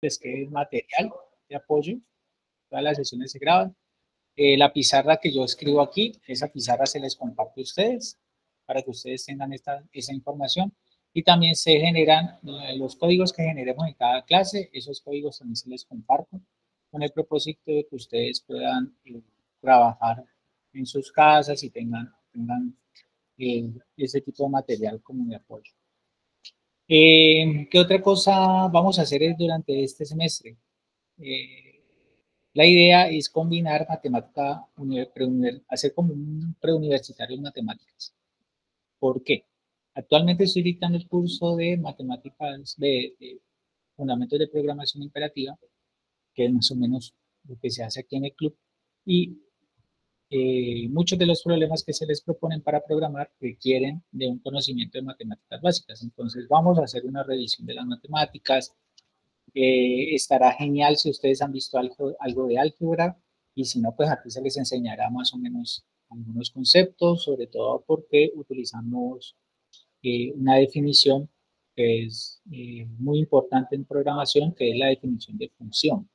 les quede material de apoyo. Todas las sesiones se graban. La pizarra que yo escribo aquí, esa pizarra se les comparte a ustedes para que ustedes tengan esa información. Y también se generan los códigos que generemos en cada clase, esos códigos también se les comparto con el propósito de que ustedes puedan trabajar en sus casas y tengan ese tipo de material como de apoyo. ¿Qué otra cosa vamos a hacer durante este semestre? La idea es combinar matemática, hacer como un preuniversitario en matemáticas. ¿Por qué? Actualmente estoy dictando el curso de matemáticas de fundamentos de programación imperativa, que es más o menos lo que se hace aquí en el club, y muchos de los problemas que se les proponen para programar requieren de un conocimiento de matemáticas básicas. Entonces vamos a hacer una revisión de las matemáticas. Estará genial si ustedes han visto algo de álgebra, y si no, pues aquí se les enseñará más o menos algunos conceptos, sobre todo porque utilizamos una definición que es muy importante en programación, que es la definición de función.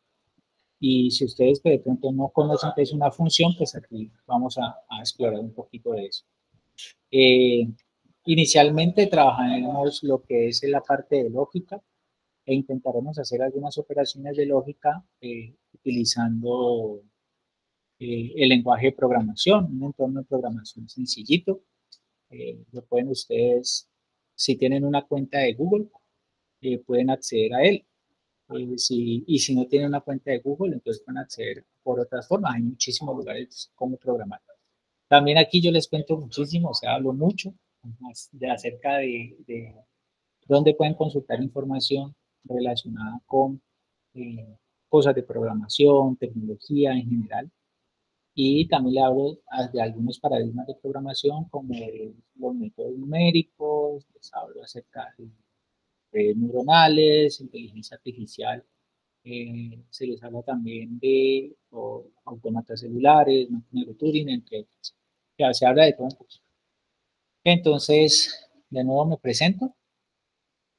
Y si ustedes de pronto no conocen qué es una función, pues aquí vamos a explorar un poquito de eso. Inicialmente trabajaremos lo que es la parte de lógica e intentaremos hacer algunas operaciones de lógica utilizando el lenguaje de programación, un entorno de programación sencillito. Lo pueden ustedes, si tienen una cuenta de Google, pueden acceder a él. Y si no tienen una cuenta de Google, entonces pueden acceder por otras formas. Hay muchísimos lugares como programar. También aquí yo les cuento muchísimo, o sea, hablo mucho acerca de dónde pueden consultar información relacionada con eh, cosas de programación, tecnología en general. Y también le hablo de algunos paradigmas de programación como los métodos numéricos, les hablo acerca de redes neuronales, inteligencia artificial, se les habla también de autómatas celulares, máquinas de Turing, entre otros. Ya se habla de todo un poquito. Entonces, de nuevo me presento.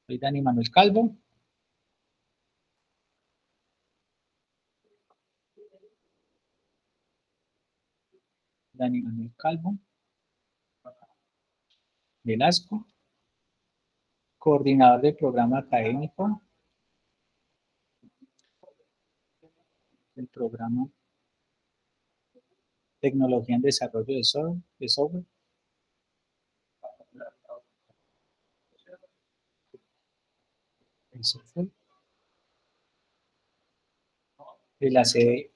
Soy Dani Manuel Calvo. Dani Manuel Calvo Velasco, coordinador del programa académico del programa Tecnología en Desarrollo de Software. De la sede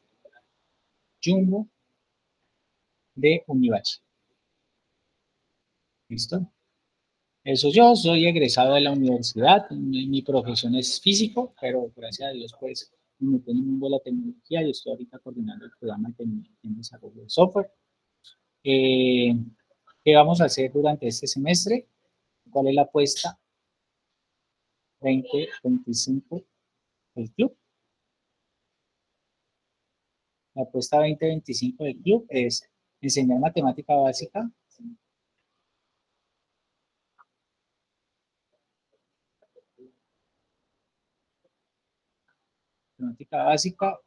Jumbo de Univalle. ¿Listo? Eso, yo soy egresado de la universidad, mi profesión es físico, pero gracias a Dios pues me metí en el mundo de la tecnología y estoy ahorita coordinando el programa de tecnología en desarrollo de software. ¿Qué vamos a hacer durante este semestre? ¿Cuál es la apuesta 2025 del club? La apuesta 2025 del club es enseñar matemática básica,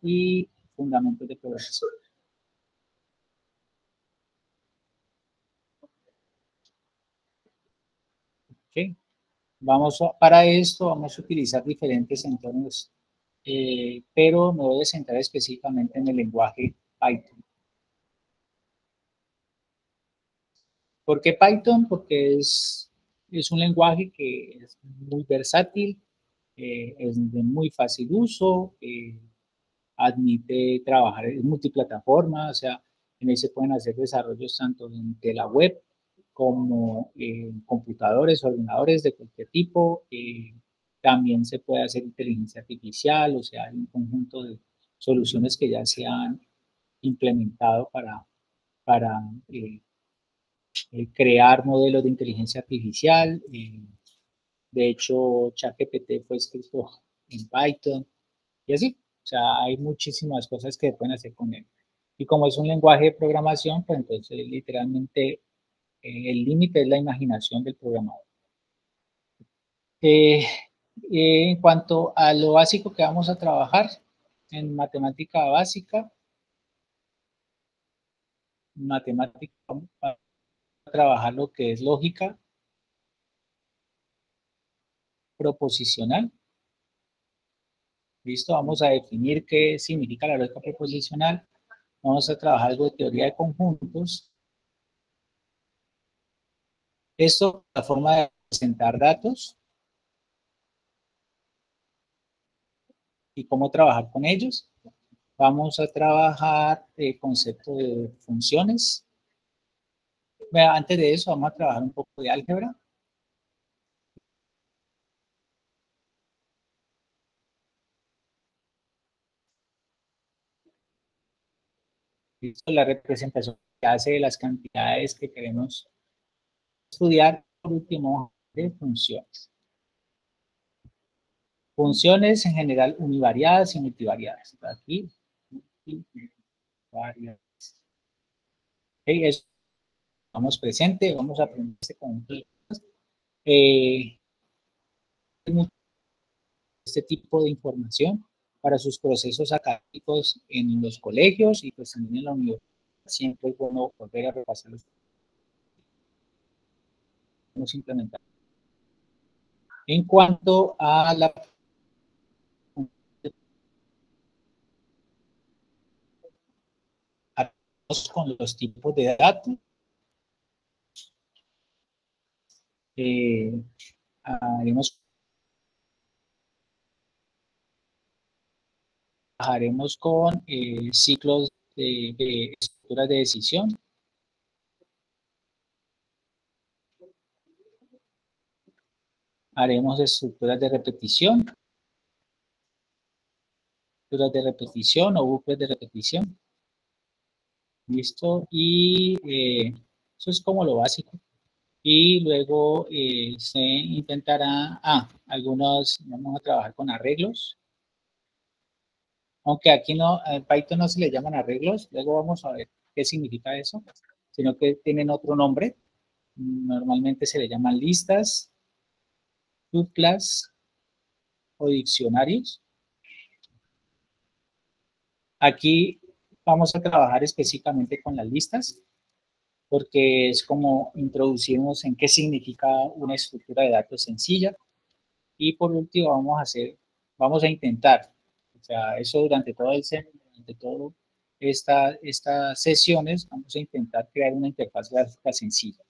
y fundamentos de programación. ¿Okay? Para esto vamos a utilizar diferentes entornos, pero me voy a centrar específicamente en el lenguaje Python. ¿Por qué Python? Porque es un lenguaje que es muy versátil, es de muy fácil uso, admite trabajar en multiplataforma, o sea, en él se pueden hacer desarrollos tanto de la web como en computadores, ordenadores de cualquier tipo. También se puede hacer inteligencia artificial, o sea, hay un conjunto de soluciones que ya se han implementado para crear modelos de inteligencia artificial. De hecho, ChatGPT fue escrito en Python y así. O sea, hay muchísimas cosas que pueden hacer con él. Y como es un lenguaje de programación, pues entonces literalmente el límite es la imaginación del programador. En cuanto a lo básico que vamos a trabajar en matemática básica, vamos a trabajar lo que es lógica proposicional. ¿Listo? Vamos a definir qué significa la lógica proposicional. Vamos a trabajar algo de teoría de conjuntos. Esto, la forma de presentar datos y cómo trabajar con ellos. Vamos a trabajar el concepto de funciones. Antes de eso, vamos a trabajar un poco de álgebra. ¿Listo? La representación que hace de las cantidades que queremos estudiar. Por último, de funciones. Funciones en general univariadas y multivariadas. Aquí, multivariadas. Okay, eso, vamos presente, vamos a aprender este conjunto. Este tipo de información para sus procesos académicos en los colegios y pues también en la universidad. Siempre es bueno volver a repasar los que hemos implementado. En cuanto a la con los tipos de datos, haremos trabajaremos con ciclos de estructuras de decisión. Haremos estructuras de repetición o bucles de repetición. ¿Listo? Y eso es como lo básico. Y luego se intentará, algunos vamos a trabajar con arreglos. Aunque aquí no, en Python no se le llaman arreglos, luego vamos a ver qué significa eso, sino que tienen otro nombre. Normalmente se le llaman listas, tuplas o diccionarios. Aquí vamos a trabajar específicamente con las listas, porque es como introducirnos en qué significa una estructura de datos sencilla. Y por último vamos a intentar, o sea, eso durante todo durante todo estas sesiones, vamos a intentar crear una interfaz gráfica sencilla.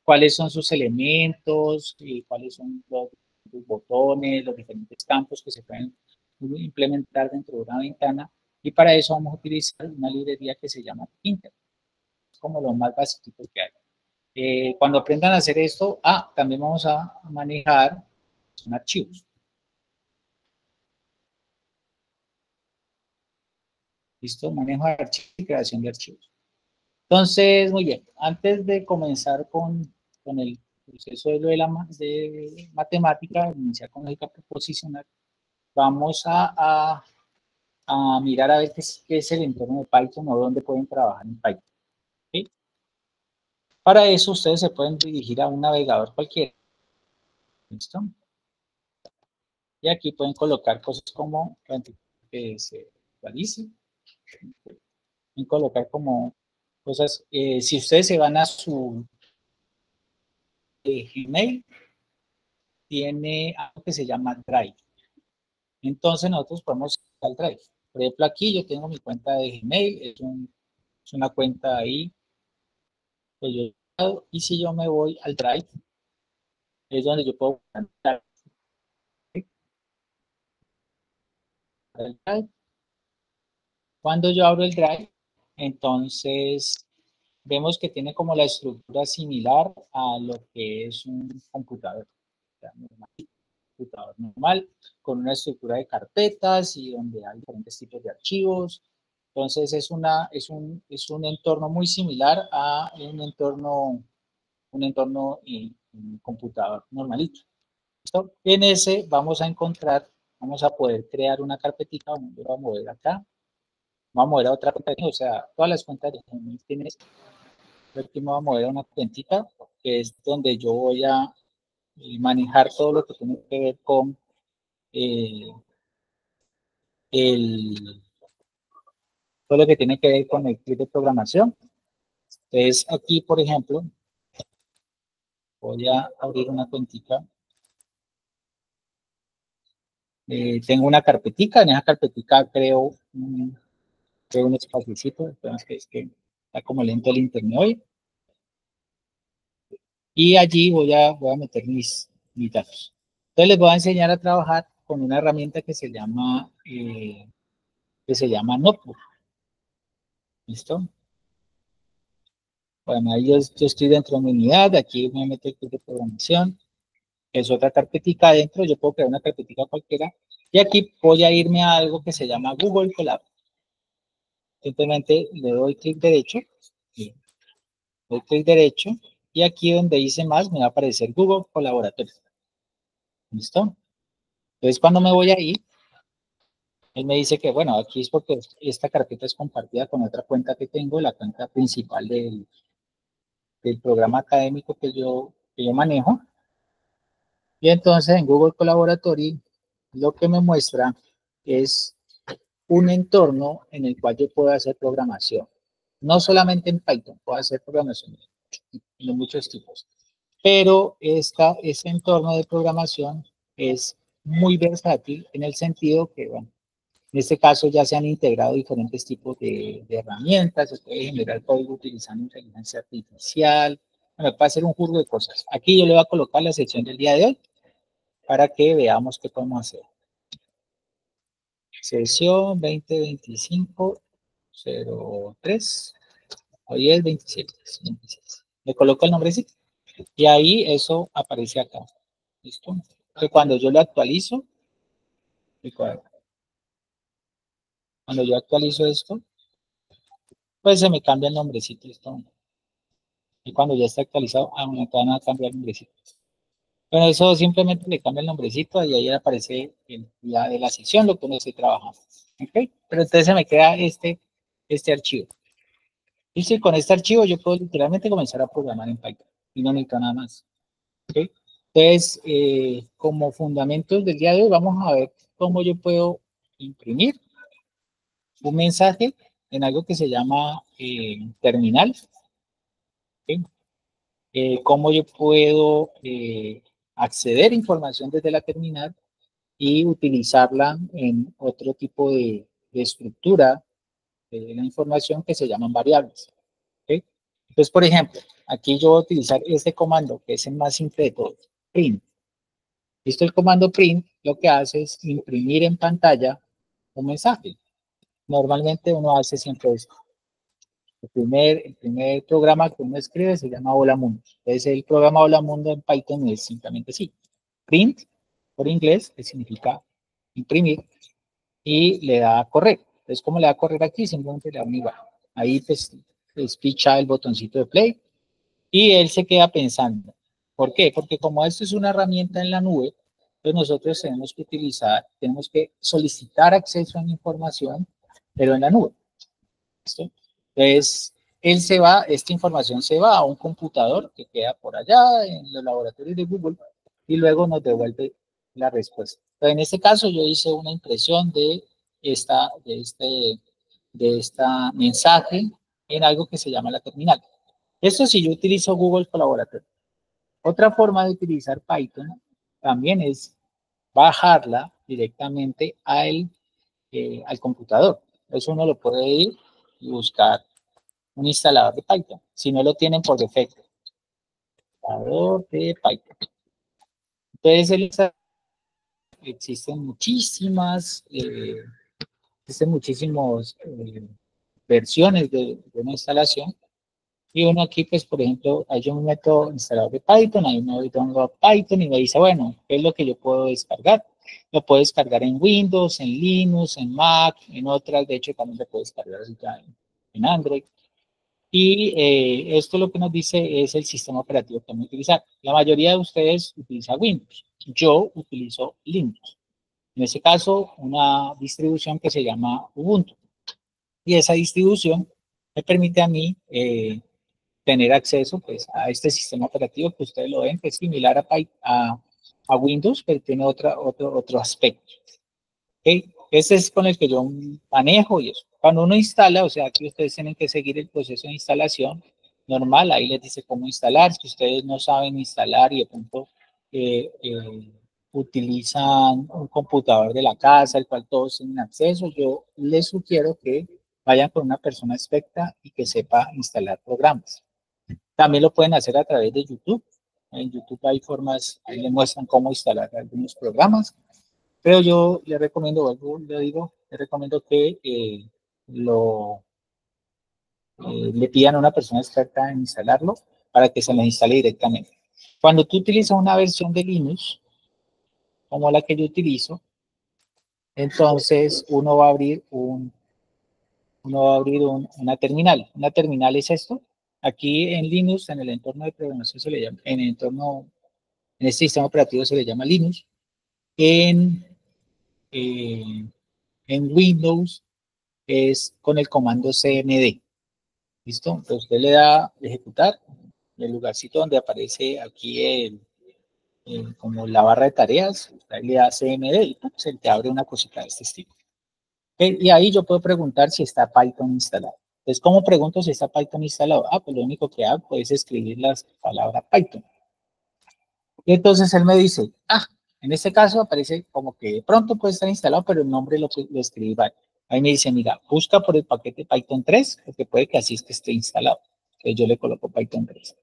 ¿Cuáles son sus elementos? Y ¿cuáles son los botones, los diferentes campos que se pueden implementar dentro de una ventana? Y para eso vamos a utilizar una librería que se llama Pinter. Es como lo más básico que hay. Cuando aprendan a hacer esto, también vamos a manejar son archivos. ¿Listo? Manejo de archivos y creación de archivos. Entonces, muy bien, antes de comenzar con el proceso de matemática, iniciar con lógica proposicional, vamos a mirar a ver qué es el entorno de Python o dónde pueden trabajar en Python. ¿Sí? Para eso ustedes se pueden dirigir a un navegador cualquiera. ¿Listo? Y aquí pueden colocar cosas como que se actualice. Pueden colocar como cosas, si ustedes se van a su Gmail, tiene algo que se llama Drive. Entonces nosotros podemos ir al Drive. Por ejemplo, aquí yo tengo mi cuenta de Gmail, es una cuenta ahí. Pues y si yo me voy al Drive, es donde yo puedo entrar al Drive. Cuando yo abro el Drive, entonces vemos que tiene como la estructura similar a lo que es un computador. Computador normal, con una estructura de carpetas y donde hay diferentes tipos de archivos. Entonces es un entorno muy similar a un entorno en computador normalito. ¿Listo? En ese vamos a encontrar, vamos a poder crear una carpetita, vamos a mover acá, vamos a mover a otra cuenta, o sea, todas las cuentas de Gmail tienen Aquí me voy a mover a una cuentita, que es donde yo voy a manejar todo lo que tiene que ver con eh, el, todo lo que tiene que ver con el clip de programación. Entonces, aquí, por ejemplo, voy a abrir una cuentita. Tengo una carpetica, en esa carpetica creo un espacito, entonces es que está como lento el internet hoy. Y allí voy a meter mis datos. Entonces les voy a enseñar a trabajar con una herramienta que se llama Notebook. ¿Listo? Bueno, ahí yo estoy dentro de mi unidad, aquí me meto el kit de programación, es otra carpetica adentro, yo puedo crear una carpetica cualquiera, y aquí voy a irme a algo que se llama Google Colab. Simplemente le doy clic derecho, doy clic derecho, y aquí donde dice más me va a aparecer Google Colaboratorio. ¿Listo? Entonces cuando me voy ahí, él me dice que, bueno, aquí es porque esta carpeta es compartida con otra cuenta que tengo, la cuenta principal del programa académico que yo manejo. Y entonces en Google Colaboratory lo que me muestra es un entorno en el cual yo puedo hacer programación. No solamente en Python, puedo hacer programación de muchos tipos. Pero este entorno de programación es muy versátil en el sentido que, bueno, en este caso ya se han integrado diferentes tipos de herramientas, se puede generar código utilizando inteligencia artificial, bueno, puede hacer un juego de cosas. Aquí yo le voy a colocar la sección del día de hoy para que veamos qué podemos hacer. Sesión 2025-03, hoy es 27, 26. Le coloco el nombrecito y ahí eso aparece acá. ¿Listo? Que cuando yo lo actualizo, cuando yo actualizo esto, pues se me cambia el nombrecito. ¿Listo? Y cuando ya está actualizado, me van a cambiar el nombrecito. Pero eso simplemente le cambia el nombrecito y ahí aparece el día de la sección, lo que uno esté trabajando. ¿Ok? Pero entonces se me queda este archivo. Y si con este archivo yo puedo literalmente comenzar a programar en Python y no necesito nada más. ¿Ok? Entonces, como fundamentos del día de hoy, vamos a ver cómo yo puedo imprimir un mensaje en algo que se llama terminal. ¿Ok? Cómo yo puedo acceder a información desde la terminal y utilizarla en otro tipo de estructura de la información que se llaman variables. ¿Okay? Entonces, por ejemplo, aquí yo voy a utilizar este comando, que es el más simple de todos, print. Listo, el comando print lo que hace es imprimir en pantalla un mensaje. Normalmente uno hace siempre esto. El primer programa que uno escribe se llama Hola Mundo. Entonces, el programa Hola Mundo en Python es simplemente así. Print, por inglés, que significa imprimir, y le da a correr. Entonces, ¿cómo le da a correr aquí? Simplemente le da un igual. Ahí pues picha el botoncito de play y él se queda pensando. ¿Por qué? Porque como esto es una herramienta en la nube, pues nosotros tenemos que solicitar acceso a la información, pero en la nube. ¿Listo? Entonces, esta información se va a un computador que queda por allá en los laboratorios de Google y luego nos devuelve la respuesta. Pero en este caso yo hice una impresión de esta mensaje en algo que se llama la terminal. Esto si yo utilizo Google Colaboratorio. Otra forma de utilizar Python también es bajarla directamente al computador. Eso uno lo puede ir y buscar un instalador de Python, si no lo tienen por defecto. Instalador de Python. Entonces, existen muchísimas versiones de una instalación. Y uno aquí, pues, por ejemplo, hay un método instalador de Python, hay uno de download Python y me dice, bueno, ¿qué es lo que yo puedo descargar? Lo puedo descargar en Windows, en Linux, en Mac, en otras, de hecho, también lo puedo descargar en Android. Y esto lo que nos dice es el sistema operativo que vamos a utilizar. La mayoría de ustedes utiliza Windows. Yo utilizo Linux. En este caso, una distribución que se llama Ubuntu. Y esa distribución me permite a mí tener acceso pues, a este sistema operativo que ustedes lo ven, que es similar a Windows, pero tiene otro aspecto. ¿Okay? Ese es con el que yo manejo y eso. Cuando uno instala, o sea, aquí ustedes tienen que seguir el proceso de instalación normal, ahí les dice cómo instalar. Si ustedes no saben instalar y de pronto utilizan un computador de la casa, el cual todos tienen acceso, yo les sugiero que vayan con una persona experta y que sepa instalar programas. También lo pueden hacer a través de YouTube. En YouTube hay formas, ahí les muestran cómo instalar algunos programas. Pero yo le recomiendo, vuelvo, le digo, le recomiendo que le pidan a una persona experta en instalarlo para que se les instale directamente. Cuando tú utilizas una versión de Linux, como la que yo utilizo, entonces uno va a abrir una terminal. Una terminal es esto. Aquí en Linux, en el entorno de programación se le llama, en este sistema operativo se le llama Linux. En, eh, en Windows es con el comando cmd. ¿Listo? Entonces usted le da ejecutar, en el lugarcito donde aparece aquí como la barra de tareas, usted le da cmd y se te abre una cosita de este estilo. ¿Okay? Y ahí yo puedo preguntar si está Python instalado. Entonces, ¿cómo pregunto si está Python instalado? Pues lo único que hago es escribir las palabras Python. Y entonces él me dice, en este caso aparece como que de pronto puede estar instalado, pero el nombre lo escribí mal. Ahí me dice, mira, busca por el paquete Python 3, porque puede que así es que esté instalado. Entonces yo le coloco Python 3.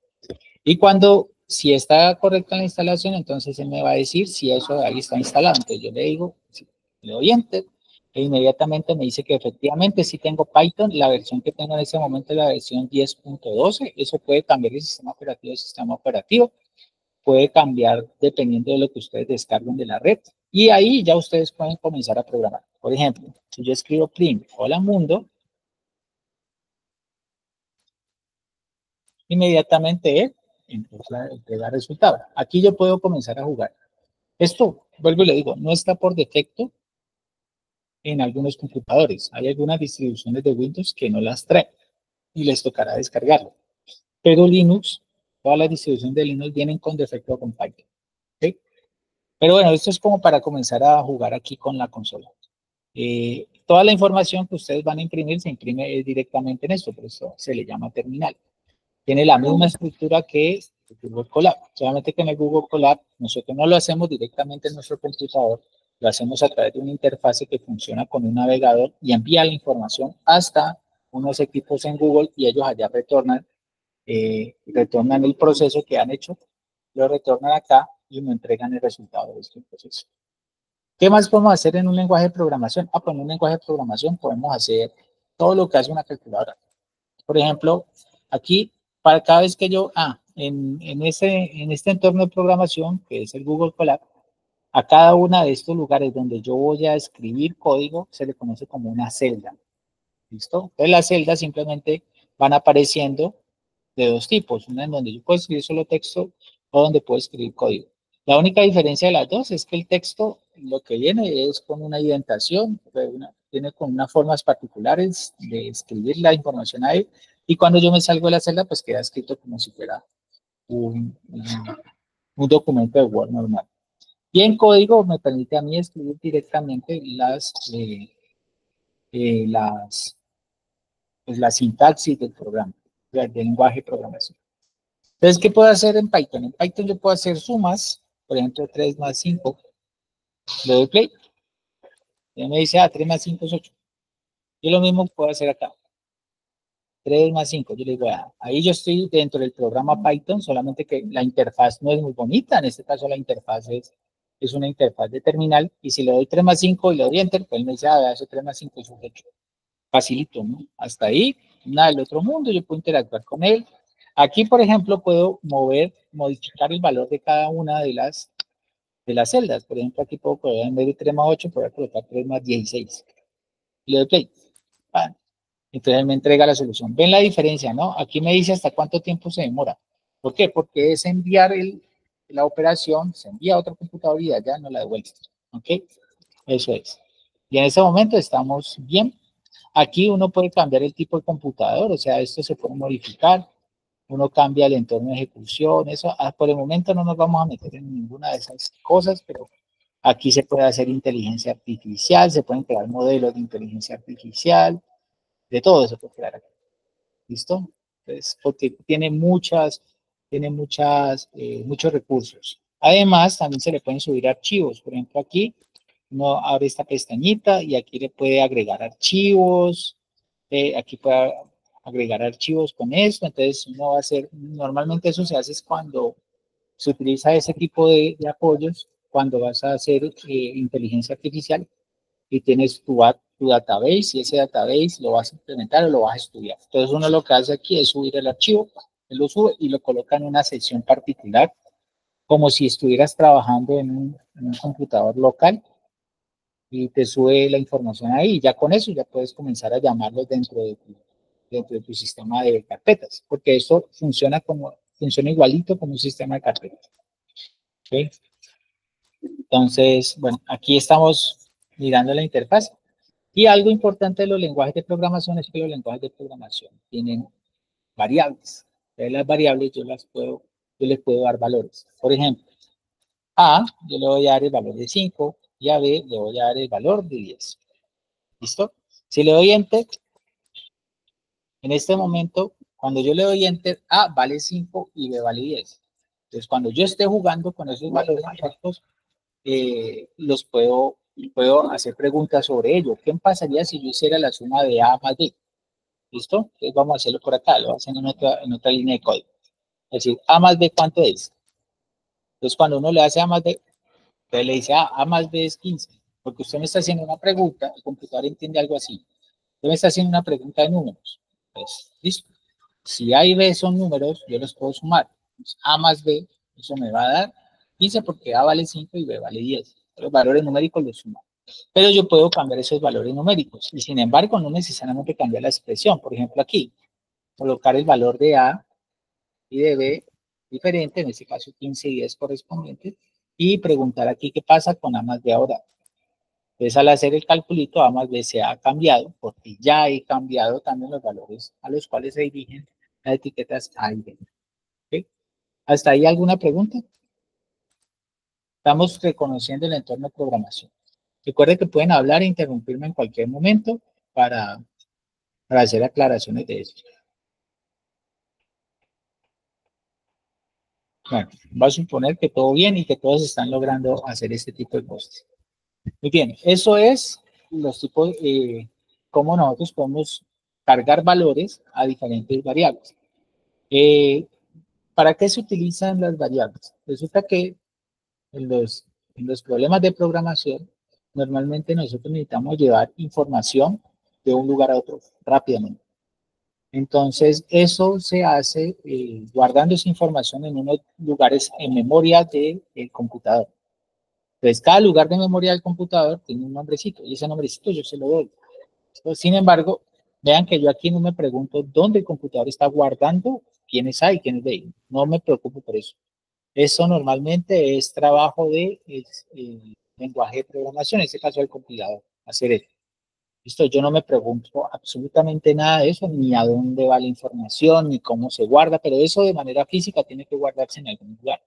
Y si está correcta la instalación, entonces él me va a decir si eso ahí está instalado. Entonces yo le digo, sí, le doy Enter, e inmediatamente me dice que efectivamente sí tengo Python. La versión que tengo en este momento es la versión 10.12. Eso puede cambiar el sistema operativo. Puede cambiar dependiendo de lo que ustedes descarguen de la red. Y ahí ya ustedes pueden comenzar a programar. Por ejemplo, si yo escribo print hola mundo, inmediatamente él entrega resultado. Aquí yo puedo comenzar a jugar. Esto, vuelvo y le digo, no está por defecto en algunos computadores. Hay algunas distribuciones de Windows que no las traen y les tocará descargarlo. Pero Linux, todas las distribuciones de Linux vienen con defecto con Python. ¿Okay? Pero bueno, esto es como para comenzar a jugar aquí con la consola. Toda la información que ustedes van a imprimir se imprime directamente en esto, por eso se le llama terminal. Tiene la misma estructura que el Google Colab, solamente que en el Google Colab nosotros no lo hacemos directamente en nuestro computador, lo hacemos a través de una interfase que funciona con un navegador y envía la información hasta unos equipos en Google y ellos allá retornan el proceso que han hecho, lo retornan acá y me entregan el resultado de este proceso. ¿Qué más podemos hacer en un lenguaje de programación? Pues en un lenguaje de programación podemos hacer todo lo que hace una calculadora. Por ejemplo, aquí, para cada vez que yo, en este entorno de programación, que es el Google Colab, a cada uno de estos lugares donde yo voy a escribir código, se le conoce como una celda. ¿Listo? Entonces las celdas simplemente van apareciendo de dos tipos, una en donde yo puedo escribir solo texto o donde puedo escribir código. La única diferencia de las dos es que el texto lo que viene es con una indentación, tiene con unas formas particulares de escribir la información ahí, y cuando yo me salgo de la celda, pues queda escrito como si fuera un documento de Word normal. Y en código me permite a mí escribir directamente la sintaxis del programa, del lenguaje de programación. Entonces, ¿qué puedo hacer en Python? En Python yo puedo hacer sumas, por ejemplo, 3 más 5, le doy play, y me dice, 3 más 5 es 8. Yo lo mismo puedo hacer acá, 3 más 5, yo le digo, ahí yo estoy dentro del programa Python, solamente que la interfaz no es muy bonita, en este caso la interfaz es una interfaz de terminal, y si le doy 3 más 5 y le doy enter, pues él me dice, eso 3 más 5 es 8. Facilito, ¿no? Hasta ahí, nada del otro mundo, yo puedo interactuar con él. Aquí, por ejemplo, puedo modificar el valor de cada una de las celdas. Por ejemplo, aquí puedo colocar en vez de 3 más 8, puedo colocar 3 más 16. Le doy play. Entonces me entrega la solución. ¿Ven la diferencia, no? Aquí me dice hasta cuánto tiempo se demora. ¿Por qué? Porque es enviar la operación, se envía a otro computador y allá no la devuelve. ¿Ok? Eso es. Y en ese momento estamos bien. Aquí uno puede cambiar el tipo de computador, o sea, esto se puede modificar. uno cambia el entorno de ejecución, eso por el momento no nos vamos a meter en ninguna de esas cosas, pero aquí se puede hacer inteligencia artificial, se pueden crear modelos de inteligencia artificial, de todo eso puede crear aquí. ¿Listo? Entonces, porque muchos recursos. Además, también se le pueden subir archivos. Por ejemplo, aquí uno abre esta pestañita y aquí le puede agregar archivos. Aquí puede agregar archivos con esto. Entonces, uno va a hacer, normalmente eso se hace cuando se utiliza ese tipo de apoyos, cuando vas a hacer inteligencia artificial y tienes tu database y ese database lo vas a implementar o lo vas a estudiar. Entonces uno lo que hace aquí es subir el archivo, él lo sube y lo coloca en una sección particular, como si estuvieras trabajando en un computador local y te sube la información ahí. Y ya con eso ya puedes comenzar a llamarlos dentro de tu sistema de carpetas, porque eso funciona igualito como un sistema de carpetas. ¿Okay? Entonces, bueno, aquí estamos mirando la interfaz. Y algo importante de los lenguajes de programación es que los lenguajes de programación tienen variables. Entonces, las variables yo les puedo dar valores. Por ejemplo, a, yo le voy a dar el valor de 5 y a b le voy a dar el valor de 10. ¿Listo? Si le doy enter, en este momento, cuando yo le doy enter, a vale 5 y b vale 10. Entonces, cuando yo esté jugando con esos valores exactos, los puedo hacer preguntas sobre ello. ¿Qué pasaría si yo hiciera la suma de a más b? ¿Listo? Entonces vamos a hacerlo por acá, lo hacen en otra línea de código. Es decir, a más b, ¿cuánto es? Entonces cuando uno le hace a más b, entonces le dice, a más b es 15, porque usted me está haciendo una pregunta, el computador entiende algo así. Usted me está haciendo una pregunta de números. Pues, listo. Si a y b son números, yo los puedo sumar. Entonces, a más b, eso me va a dar 15 porque a vale 5 y b vale 10. Los valores numéricos los sumo. Pero yo puedo cambiar esos valores numéricos y sin embargo no necesariamente cambiar la expresión. Por ejemplo, aquí, colocar el valor de A y de B diferente, en este caso 15 y 10 correspondientes, y preguntar aquí qué pasa con A más B ahora. Entonces, al hacer el calculito, A más B se ha cambiado, porque ya he cambiado también los valores a los cuales se dirigen las etiquetas A y B. ¿Okay? ¿Hasta ahí alguna pregunta? Estamos reconociendo el entorno de programación. Recuerden que pueden hablar e interrumpirme en cualquier momento para hacer aclaraciones de eso. Bueno, va a suponer que todo bien y que todos están logrando hacer este tipo de cosas. Muy bien, eso es los tipos, cómo nosotros podemos cargar valores a diferentes variables. ¿Para qué se utilizan las variables? Resulta que en los problemas de programación, normalmente nosotros necesitamos llevar información de un lugar a otro rápidamente. Entonces, eso se hace guardando esa información en unos lugares en memoria del computador. Entonces, cada lugar de memoria del computador tiene un nombrecito y ese nombrecito yo se lo doy. Entonces, sin embargo, vean que yo aquí no me pregunto dónde el computador está guardando quiénes hay, quiénes de. No me preocupo por eso. Eso normalmente es trabajo de lenguaje de programación, en este caso el compilador, hacer eso. Listo, yo no me pregunto absolutamente nada de eso, ni a dónde va la información, ni cómo se guarda, pero eso de manera física tiene que guardarse en algún lugar.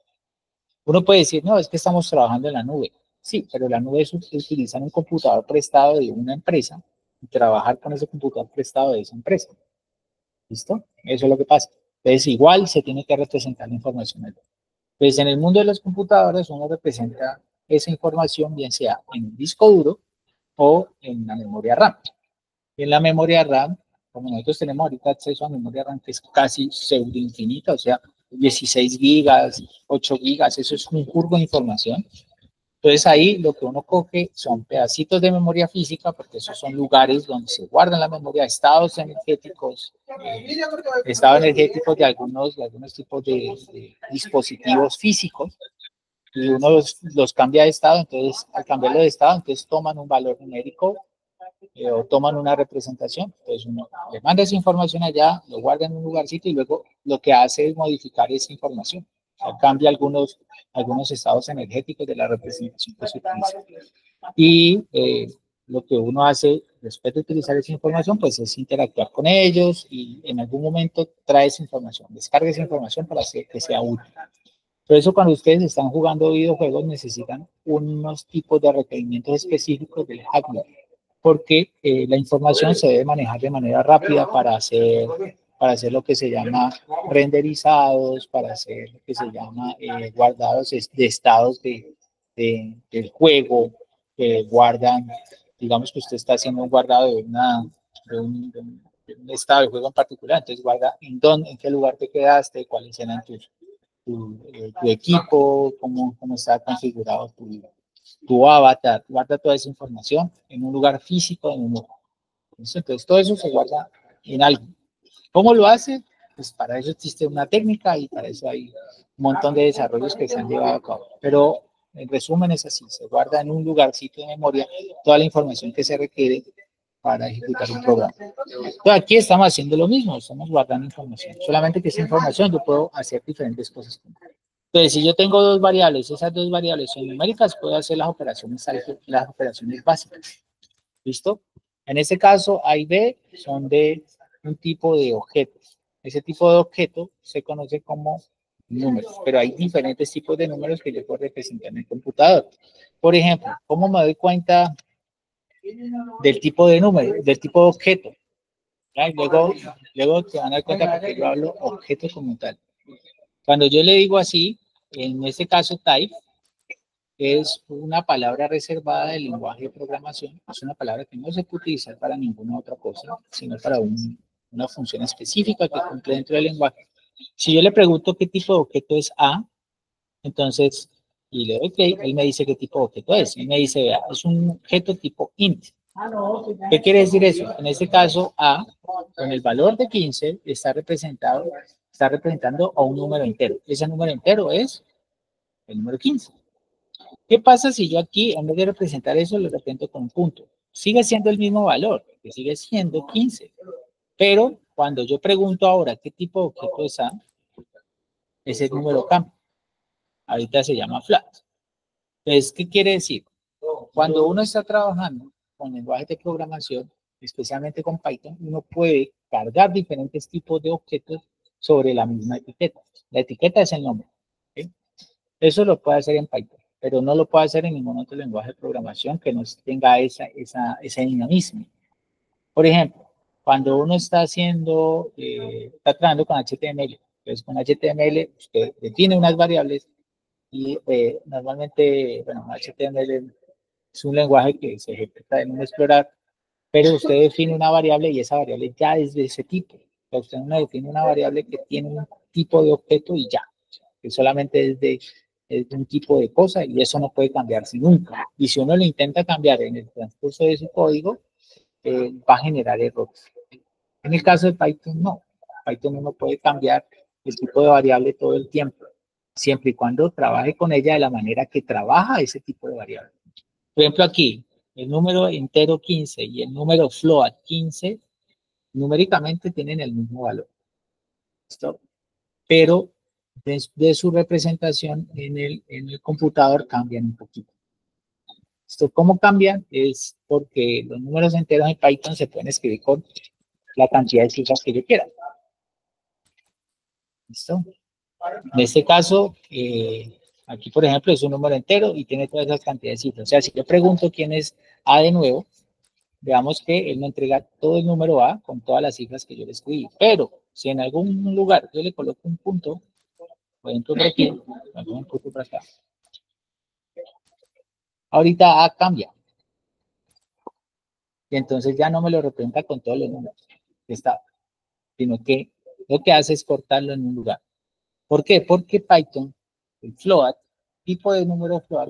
Uno puede decir, no, es que estamos trabajando en la nube. Sí, pero la nube es utilizar un computador prestado de una empresa y trabajar con ese computador prestado de esa empresa. ¿Listo? Eso es lo que pasa. Entonces, igual se tiene que representar la información. Pues en el mundo de los computadores uno representa esa información, bien sea en un disco duro o en la memoria RAM. Y en la memoria RAM, como nosotros tenemos ahorita acceso a memoria RAM que es casi pseudo infinita, o sea, 16 gigas, 8 gigas, eso es un curvo de información. Entonces ahí lo que uno coge son pedacitos de memoria física, porque esos son lugares donde se guardan la memoria, estados energéticos de algunos tipos de dispositivos físicos, y uno los cambia de estado. Entonces al cambiarlo de estado, entonces toman un valor numérico o toman una representación. Entonces uno le manda esa información allá, lo guarda en un lugarcito y luego lo que hace es modificar esa información. O sea, cambia algunos estados energéticos de la representación que se utiliza. Y lo que uno hace después de utilizar esa información, pues es interactuar con ellos y en algún momento trae esa información, descarga esa información para hacer que sea útil. Por eso cuando ustedes están jugando videojuegos necesitan unos tipos de requerimientos específicos del hardware, porque la información se debe manejar de manera rápida para hacer lo que se llama renderizados, para hacer lo que se llama guardados de estados del juego, que guardan, digamos que usted está haciendo un guardado de un estado del juego en particular, entonces guarda en qué lugar te quedaste, cuáles eran tu equipo, cómo está configurado tu avatar, guarda toda esa información en un lugar físico, en un lugar. Entonces, todo eso se guarda en algo. ¿Cómo lo hace? Pues para eso existe una técnica y para eso hay un montón de desarrollos que se han llevado a cabo. Pero en resumen es así, se guarda en un lugarcito de memoria toda la información que se requiere para ejecutar un programa. Entonces, aquí estamos haciendo lo mismo, estamos guardando información. Solamente que esa información yo puedo hacer diferentes cosas con ella. Entonces, si yo tengo dos variables, esas dos variables son numéricas, puedo hacer las operaciones básicas. ¿Listo? En este caso, A y B son de un tipo de objetos. Ese tipo de objeto se conoce como números, pero hay diferentes tipos de números que yo puedo representar en el computador. Por ejemplo, ¿cómo me doy cuenta del tipo de número, del tipo de objeto? Luego te van a dar cuenta porque yo hablo objeto como tal. Cuando yo le digo así, en este caso type, es una palabra reservada del lenguaje de programación, es una palabra que no se puede utilizar para ninguna otra cosa, sino para una función específica que cumple dentro del lenguaje. Si yo le pregunto qué tipo de objeto es A, entonces, y le doy play, él me dice qué tipo de objeto es. Él me dice, vea, es un objeto tipo int. ¿Qué quiere decir eso? En este caso, A, con el valor de 15, está representando a un número entero. Ese número entero es el número 15. ¿Qué pasa si yo aquí, en vez de representar eso, lo represento con un punto? Sigue siendo el mismo valor, que sigue siendo 15. Pero cuando yo pregunto ahora qué tipo de objeto es A, ese número cambia. Ahorita se llama flat. Entonces, ¿qué quiere decir? Cuando uno está trabajando con lenguajes de programación, especialmente con Python, uno puede cargar diferentes tipos de objetos sobre la misma etiqueta. La etiqueta es el nombre. ¿Sí? Eso lo puede hacer en Python, pero no lo puede hacer en ningún otro lenguaje de programación que no tenga ese dinamismo. Por ejemplo, cuando uno está está trabajando con HTML, entonces con HTML usted define unas variables y normalmente, bueno, HTML es un lenguaje que se ejecuta en un explorar, pero usted define una variable y esa variable ya es de ese tipo. Usted no define una variable que tiene un tipo de objeto y ya, que solamente es de un tipo de cosa y eso no puede cambiarse nunca. Y si uno lo intenta cambiar en el transcurso de su código, va a generar errores. En el caso de Python, no. Python uno puede cambiar el tipo de variable todo el tiempo, siempre y cuando trabaje con ella de la manera que trabaja ese tipo de variable. Por ejemplo, aquí, el número entero 15 y el número float 15 numéricamente tienen el mismo valor. ¿Listo? Pero de su representación en el computador cambian un poquito. ¿Esto cómo cambian? Es porque los números enteros en Python se pueden escribir con la cantidad de cifras que yo quiera. ¿Listo? En este caso, aquí por ejemplo es un número entero y tiene todas esas cantidades de cifras. O sea, si yo pregunto quién es A de nuevo, veamos que él me entrega todo el número A con todas las cifras que yo le escribí. Pero si en algún lugar yo le coloco un punto, por ejemplo por aquí, un punto por acá, ahorita A cambia. Y entonces ya no me lo representa con todos los números que estaba, sino que lo que hace es cortarlo en un lugar. ¿Por qué? Porque Python, el float, tipo de número float,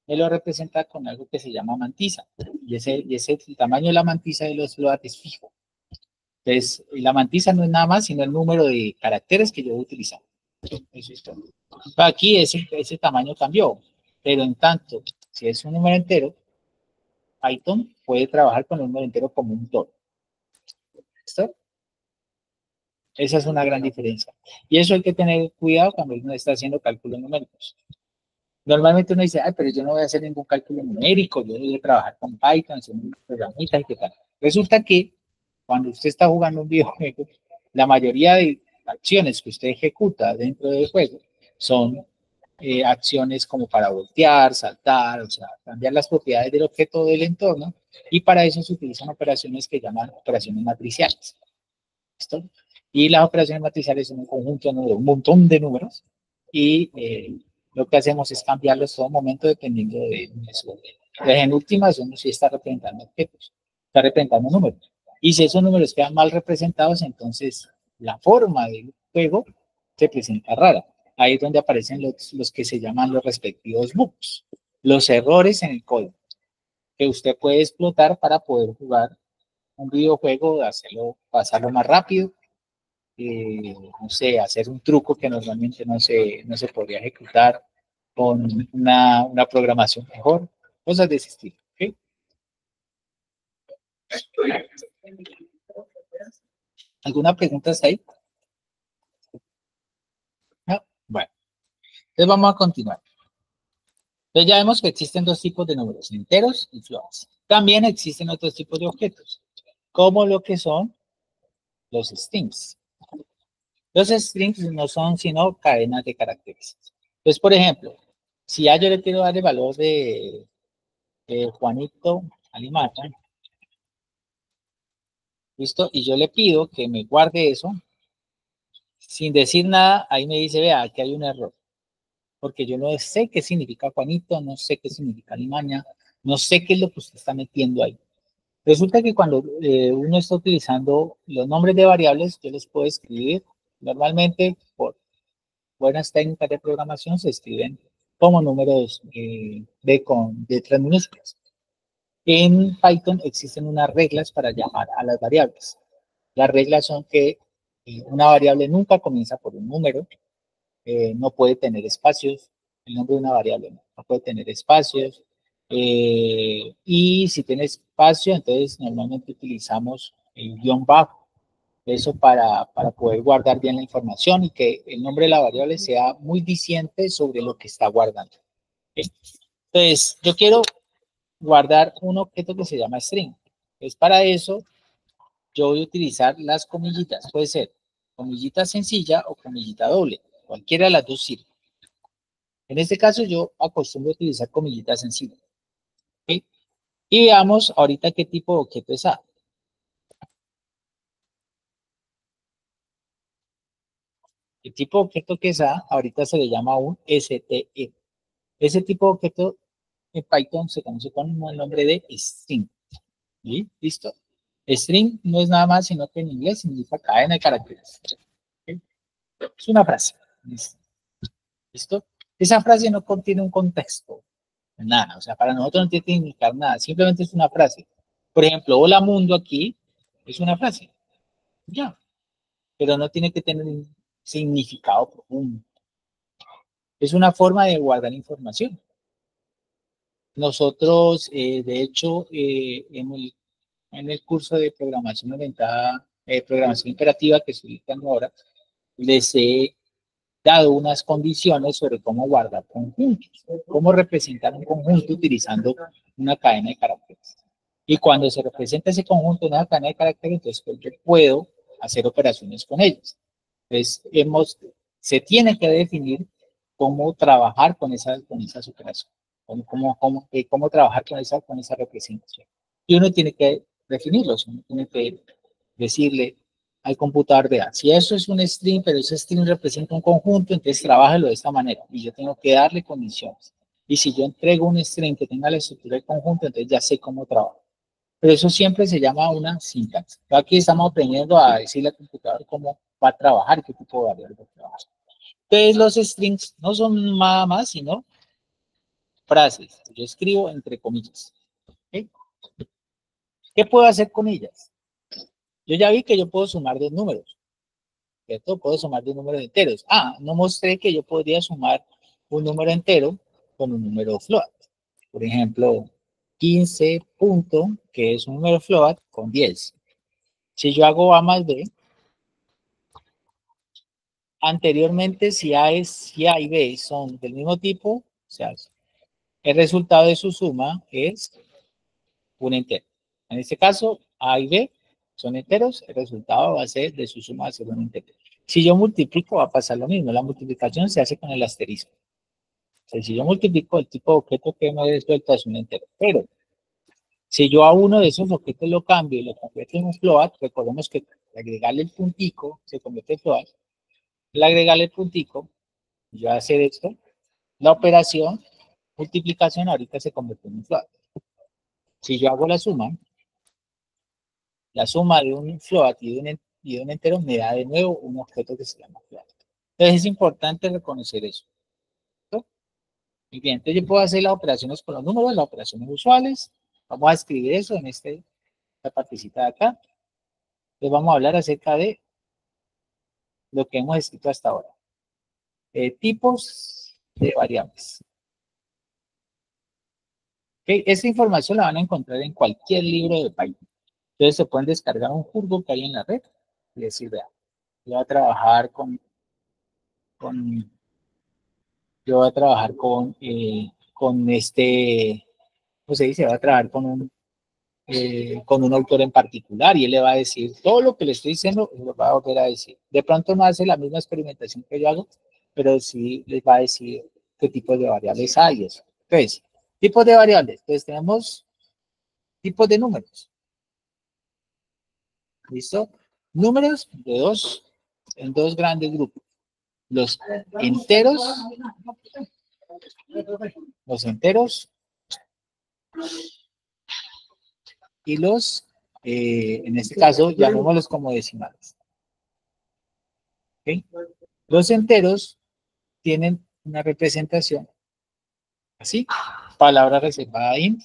me lo representa con algo que se llama mantisa. El tamaño de la mantisa de los float es fijo. Entonces, la mantisa no es nada más sino el número de caracteres que yo voy a utilizar. Eso es todo. Aquí ese tamaño cambió, pero en tanto, si es un número entero, Python puede trabajar con el número entero como un todo. ¿Listo? Esa es una gran diferencia. Y eso hay que tener cuidado cuando uno está haciendo cálculos numéricos. Normalmente uno dice, ay, pero yo no voy a hacer ningún cálculo numérico, yo voy a trabajar con Python, hacer un programita y qué tal. Resulta que cuando usted está jugando un videojuego, la mayoría de acciones que usted ejecuta dentro del juego son acciones como para voltear, saltar, o sea, cambiar las propiedades del objeto del entorno, y para eso se utilizan operaciones que llaman operaciones matriciales. ¿Listo? Y las operaciones matriciales son un conjunto de un montón de números y lo que hacemos es cambiarlos todo momento dependiendo de eso. Entonces, en últimas, uno sí está representando objetos, está representando números. Y si esos números quedan mal representados, entonces la forma del juego se presenta rara. Ahí es donde aparecen los que se llaman los respectivos bugs, los errores en el código que usted puede explotar para poder jugar un videojuego, hacerlo, pasarlo más rápido, no sé, hacer un truco que normalmente no se podría ejecutar con una programación mejor, cosas de ese estilo. ¿Okay? ¿Alguna pregunta hasta ahí? ¿No? Bueno, entonces vamos a continuar. Entonces ya vemos que existen dos tipos de números, enteros y floats. También existen otros tipos de objetos, como lo que son los strings. Los strings no son sino cadenas de caracteres. Entonces, por ejemplo, si ya yo le quiero dar el valor de Juanito Alimata, ¿listo? Y yo le pido que me guarde eso, sin decir nada, ahí me dice, vea, aquí hay un error, porque yo no sé qué significa Juanito, no sé qué significa Alimaña, no sé qué es lo que usted está metiendo ahí. Resulta que cuando uno está utilizando los nombres de variables, yo los puedo escribir normalmente por buenas técnicas de programación, se escriben como números con letras minúsculas. En Python existen unas reglas para llamar a las variables. Las reglas son que una variable nunca comienza por un número, no puede tener espacios, el nombre de una variable no puede tener espacios, y si tiene espacio, entonces normalmente utilizamos el guión bajo, eso para poder guardar bien la información y que el nombre de la variable sea muy diciente sobre lo que está guardando. Entonces, yo quiero guardar un objeto que se llama string. Pues para eso yo voy a utilizar las comillitas. Puede ser comillita sencilla o comillita doble. Cualquiera de las dos sirve. En este caso yo acostumbro a utilizar comillita sencilla. ¿Okay? Y veamos ahorita qué tipo de objeto es A. El tipo de objeto que es A, ahorita se le llama un STE. Ese tipo de objeto en Python se conoce con el nombre de string. ¿Sí? ¿Listo? String no es nada más, sino que en inglés significa cadena de caracteres. ¿Okay? Es una frase. ¿Listo? Esa frase no contiene un contexto, nada. O sea, para nosotros no tiene que indicar nada. Simplemente es una frase. Por ejemplo, hola mundo aquí es una frase. Ya. Pero no tiene que tener un significado profundo. Es una forma de guardar información. Nosotros, de hecho, en el curso de programación orientada, programación imperativa que estoy dando ahora, les he dado unas condiciones sobre cómo guardar conjuntos, cómo representar un conjunto utilizando una cadena de caracteres. Y cuando se representa ese conjunto en una cadena de caracteres, entonces pues, yo puedo hacer operaciones con ellos. Entonces, se tiene que definir cómo trabajar con esas operaciones, cómo trabajar con esa representación. Y uno tiene que definirlos, uno tiene que decirle al computador, vea, si eso es un string, pero ese string representa un conjunto, entonces trabájalo de esta manera y yo tengo que darle condiciones. Y si yo entrego un string que tenga la estructura del conjunto, entonces ya sé cómo trabajar. Pero eso siempre se llama una sintaxis. Aquí estamos aprendiendo a decirle al computador cómo va a trabajar, qué tipo de variables va a trabajar. Entonces los strings no son nada más, sino frases. Yo escribo entre comillas. ¿Okay? ¿Qué puedo hacer con ellas? Yo ya vi que yo puedo sumar dos números. ¿Cierto? Puedo sumar dos números enteros. Ah, no mostré que yo podría sumar un número entero con un número float. Por ejemplo, 15 punto, que es un número float, con 10. Si yo hago A más B, anteriormente si A y B son del mismo tipo, sea, el resultado de su suma es un entero. En este caso, A y B son enteros, el resultado va a ser de su suma va a ser un entero. Si yo multiplico, va a pasar lo mismo. La multiplicación se hace con el asterisco. O sea, si yo multiplico, el tipo de objeto que me suelta es un entero. Pero si yo a uno de esos objetos lo cambio y lo convierto en un float, recordemos que agregarle el puntico se convierte en float. Al agregarle el puntico, yo voy a hacer esto. La operación multiplicación ahorita se convierte en un float. Si yo hago la suma de un float y de un entero me da de nuevo un objeto que se llama float. Entonces es importante reconocer eso. ¿No? Muy bien, entonces yo puedo hacer las operaciones con los números, las operaciones usuales. Vamos a escribir eso en esta partecita de acá. Entonces vamos a hablar acerca de lo que hemos escrito hasta ahora. Tipos de variables. Okay. Esta información la van a encontrar en cualquier libro de Python. Entonces se pueden descargar un curso que hay en la red y decir, vea, yo voy a trabajar con este, ¿cómo se dice? Va a trabajar con un autor en particular y él le va a decir todo lo que le estoy diciendo, lo va a volver a decir. De pronto no hace la misma experimentación que yo hago, pero sí les va a decir qué tipos de variables hay. Eso. Entonces, tipos de variables. Entonces tenemos tipos de números. ¿Listo? Números en dos grandes grupos. Los enteros y en este caso, llamémoslos como decimales. ¿Okay? Los enteros tienen una representación así, palabra reservada int.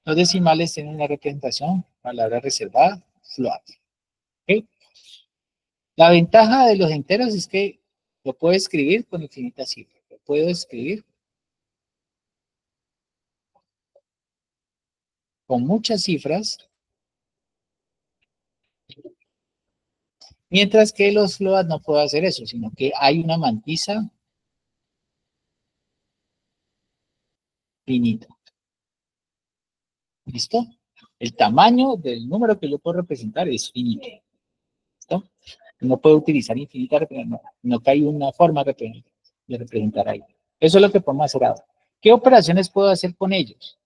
Los decimales tienen una representación, palabra reservada float. ¿Okay? La ventaja de los enteros es que lo puedo escribir con infinitas cifras. Lo puedo escribir con muchas cifras, mientras que los float no puedo hacer eso, sino que hay una mantisa finita. ¿Listo? El tamaño del número que yo puedo representar es finito. ¿Listo? No puedo utilizar infinita representación, no que hay una forma de representar ahí. Eso es lo que podemos hacer ahora. ¿Qué operaciones puedo hacer con ellos?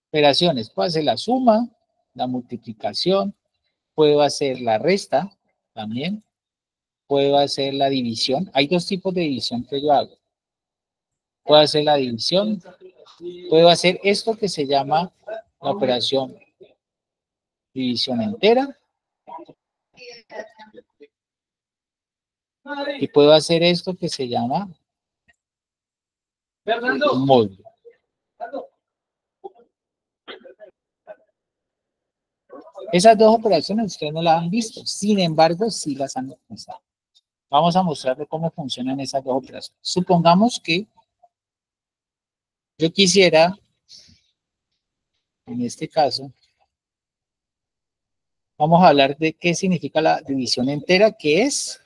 Operaciones, puedo hacer la suma, la multiplicación, puedo hacer la resta también, puedo hacer la división. Hay dos tipos de división que yo hago. Puedo hacer la división, puedo hacer esto que se llama la operación división entera y puedo hacer esto que se llama módulo. Esas dos operaciones ustedes no las han visto, sin embargo, sí las han utilizado. Vamos a mostrarles cómo funcionan esas dos operaciones. Supongamos que yo quisiera, en este caso, vamos a hablar de qué significa la división entera, qué es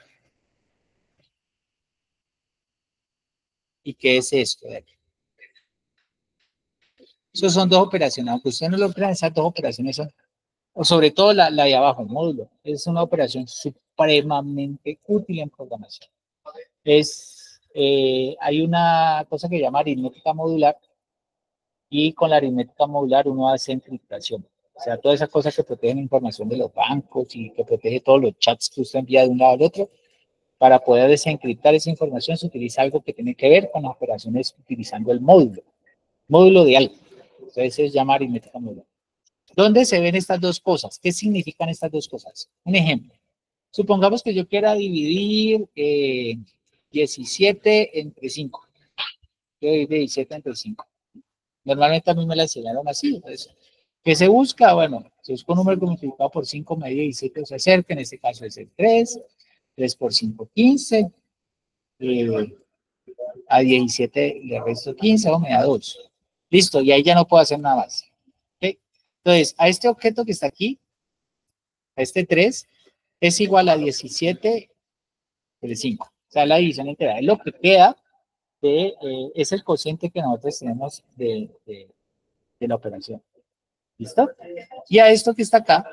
y qué es esto de aquí. Esas son dos operaciones, aunque ustedes no lo crean, esas dos operaciones son, o sobre todo la de abajo, módulo, es una operación supremamente útil en programación. Hay una cosa que se llama aritmética modular y con la aritmética modular uno hace encriptación. O sea, todas esas cosas que protegen información de los bancos y que protege todos los chats que usted envía de un lado al otro. Para poder desencriptar esa información se utiliza algo que tiene que ver con las operaciones utilizando el módulo de algo. Entonces se llama aritmética modular. ¿Dónde se ven estas dos cosas? ¿Qué significan estas dos cosas? Un ejemplo. Supongamos que yo quiera dividir 17 entre 5. Yo divido 17 entre 5. Normalmente a mí me la enseñaron así. Entonces, ¿qué se busca? Bueno, se busca un número multiplicado por 5 medio 17 se acerca. En este caso es el 3. 3 por 5, 15. A 17 le resto 15 o me da 2. Listo, y ahí ya no puedo hacer nada más. ¿Okay? Entonces, a este objeto que está aquí, a este 3, es igual a 17 entre 5. O sea, la división entera. Es lo que queda de, es el cociente que nosotros tenemos de la operación. ¿Listo? Y a esto que está acá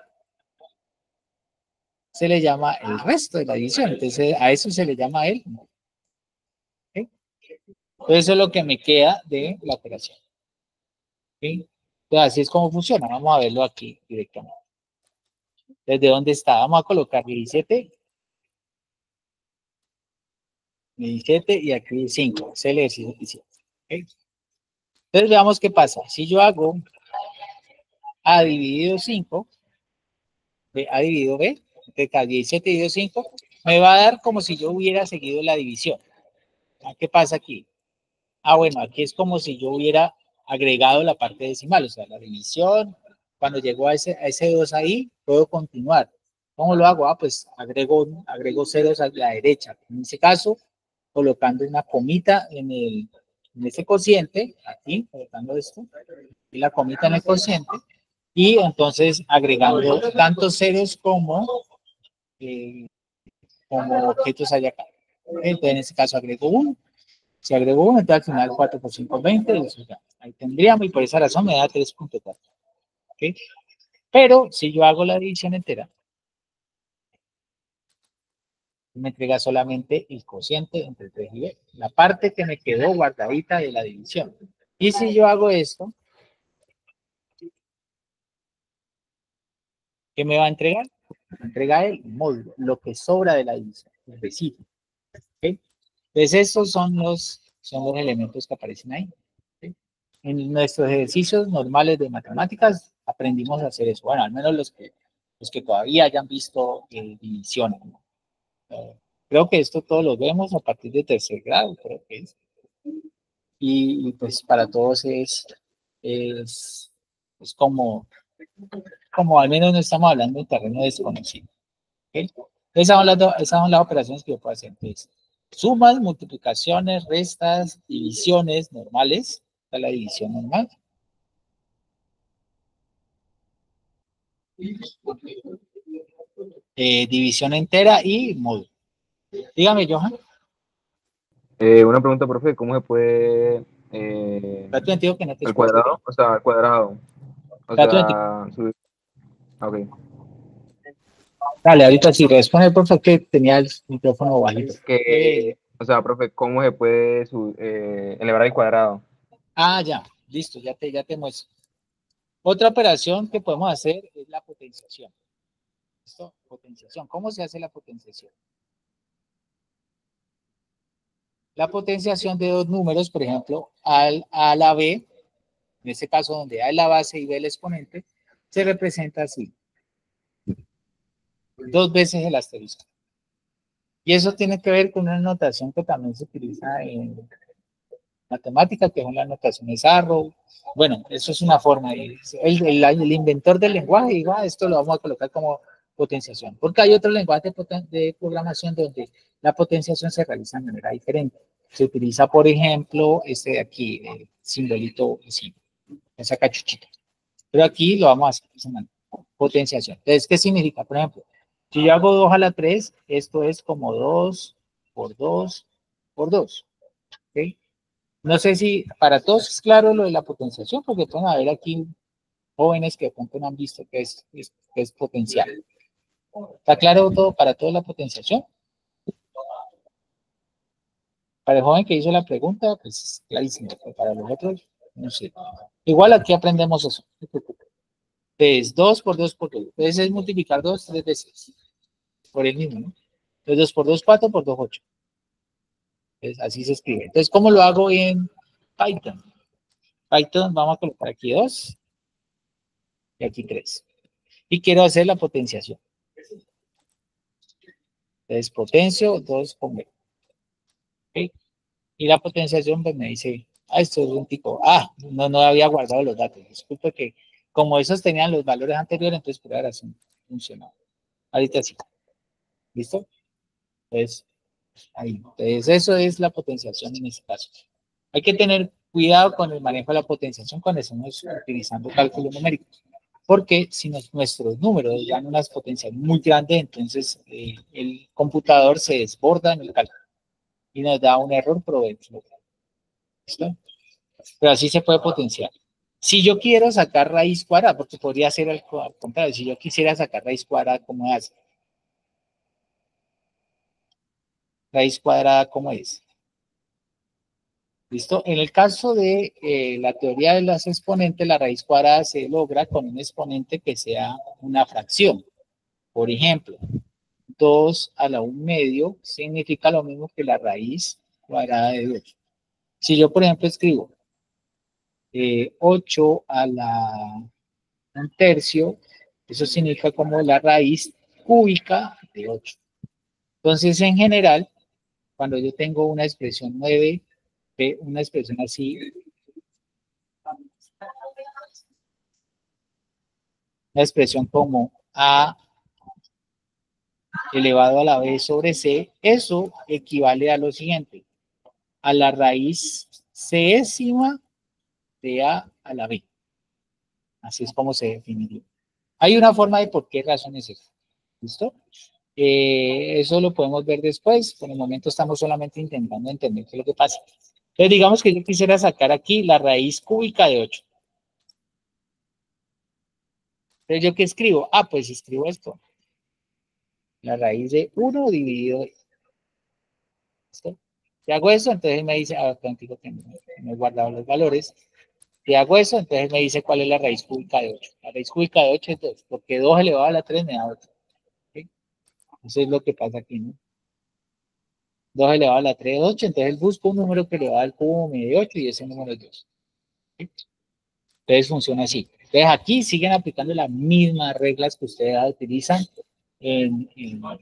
se le llama el resto de la división. Entonces, a eso se le llama el módulo. ¿Okay? Entonces, eso es lo que me queda de la operación. ¿Okay? Entonces, así es como funciona. Vamos a verlo aquí directamente. ¿Desde dónde está? Vamos a colocar 17 y aquí 5. Es el ejercicio 17. ¿Okay? Entonces, veamos qué pasa. Si yo hago A dividido 5, A dividido B, de 17 dividido 5, me va a dar como si yo hubiera seguido la división. ¿Qué pasa aquí? Bueno, aquí es como si yo hubiera agregado la parte decimal, o sea, la división. Cuando llegó a ese 2 ahí, puedo continuar. ¿Cómo lo hago? Pues agrego ceros a la derecha. En ese caso, colocando una comita en ese cociente, aquí, colocando esto, y la comita en el cociente, y entonces agregando tantos ceros como objetos hay acá. Entonces, en este caso agrego 1. Si agrego 1, entonces al final 4 por 5 es 20. Ahí tendríamos, y por esa razón me da 3.4. ¿Okay? Pero si yo hago la división entera, me entrega solamente el cociente entre 3 y b, la parte que me quedó guardadita de la división. Y si yo hago esto, ¿qué me va a entregar? Me entrega el módulo, lo que sobra de la división, el residuo. ¿Okay? Entonces, estos son los elementos que aparecen ahí. ¿Okay? En nuestros ejercicios normales de matemáticas aprendimos a hacer eso. Bueno, al menos los que todavía hayan visto divisiones. Creo que esto todos lo vemos a partir de tercer grado, creo que es. Y pues para todos es como al menos no estamos hablando de terreno desconocido. ¿Okay? Esas son las operaciones que yo puedo hacer. Entonces, sumas, multiplicaciones, restas, divisiones normales. Esta es la división normal. División entera y módulo. Dígame, Johan. Una pregunta, profe, ¿cómo se puede Digo que no te el escucho. cuadrado? O sea, el cuadrado. O sea, ok. Dale, ahorita sí, responde, por favor, que tenía el micrófono bajito. O sea, profe, ¿cómo se puede elevar al cuadrado? Ya, listo, ya te muestro. Otra operación que podemos hacer es la potenciación. ¿Listo? Potenciación. ¿Cómo se hace la potenciación? La potenciación de dos números, por ejemplo, A a la B, en este caso donde A es la base y B el exponente, se representa así. 2 veces el asterisco. Y eso tiene que ver con una notación que también se utiliza en matemática, que es una notación de Arrow. Bueno, eso es una forma. El inventor del lenguaje dijo, esto lo vamos a colocar como potenciación. Porque hay otro lenguaje de programación donde la potenciación se realiza de manera diferente. Se utiliza, por ejemplo, este de aquí, el simbolito, así, esa cachuchita. Pero aquí lo vamos a hacer personal. Potenciación. Entonces, ¿qué significa? Por ejemplo, si yo hago 2 a la 3, esto es como 2 por 2 por 2. ¿Okay? No sé si para todos es claro lo de la potenciación, porque pueden haber aquí jóvenes que de pronto no han visto que es potencial. ¿Está claro todo para toda la potenciación? Para el joven que hizo la pregunta, pues es clarísimo. Pero para los otros, no sé. Igual aquí aprendemos eso. Es 2 por 2 por 2. Entonces es multiplicar 2 3 veces. Por el mismo, ¿no? Entonces 2 por 2, 4 por 2, 8. Entonces, así se escribe. Entonces, ¿cómo lo hago en Python? Python, vamos a colocar aquí 2 y aquí 3. Y quiero hacer la potenciación. Entonces, potencio 2 con B. ¿Okay? Y la potenciación pues, me dice, esto es un tipo, no había guardado los datos. Disculpe que como esos tenían los valores anteriores, entonces por ahora sí funcionaba. Ahorita sí. ¿Listo? Entonces, ahí. Entonces, eso es la potenciación en este caso. Hay que tener cuidado con el manejo de la potenciación cuando estamos utilizando cálculos numéricos. Porque si nuestros números dan unas potencias muy grandes, entonces el computador se desborda en el cálculo. y nos da un error provecho. ¿Listo? Pero así se puede potenciar. Si yo quiero sacar raíz cuadrada, porque podría ser al contrario, si yo quisiera sacar raíz cuadrada, ¿cómo hace? Raíz cuadrada, ¿cómo es? ¿Listo? En el caso de la teoría de los exponentes, la raíz cuadrada se logra con un exponente que sea una fracción. Por ejemplo, 2 a la 1 medio significa lo mismo que la raíz cuadrada de 8. Si yo, por ejemplo, escribo 8 a la 1 tercio, eso significa como la raíz cúbica de 8. Entonces, en general, cuando yo tengo una expresión 9, una expresión así, una expresión como A elevado a la B sobre C, eso equivale a lo siguiente, a la raíz césima de A a la B. Así es como se definiría. Hay una forma de por qué razón es eso. ¿Listo? Eso lo podemos ver después. Por el momento estamos solamente intentando entender qué es lo que pasa. Entonces, digamos que yo quisiera sacar aquí la raíz cúbica de 8. Entonces, ¿yo qué escribo? Ah, pues escribo esto. La raíz de 1 dividido. ¿Listo? Si hago eso, entonces me dice, contigo que me he guardado los valores. Si hago eso, entonces me dice cuál es la raíz cúbica de 8. La raíz cúbica de 8 es 2, porque 2 elevado a la 3 me da 8. ¿Okay? Eso es lo que pasa aquí, ¿no? 2 elevado a la 3 es 8, entonces busco un número que elevado al cubo me dé 8 y ese número es 2. ¿Okay? Entonces funciona así. Entonces aquí siguen aplicando las mismas reglas que ustedes utilizan en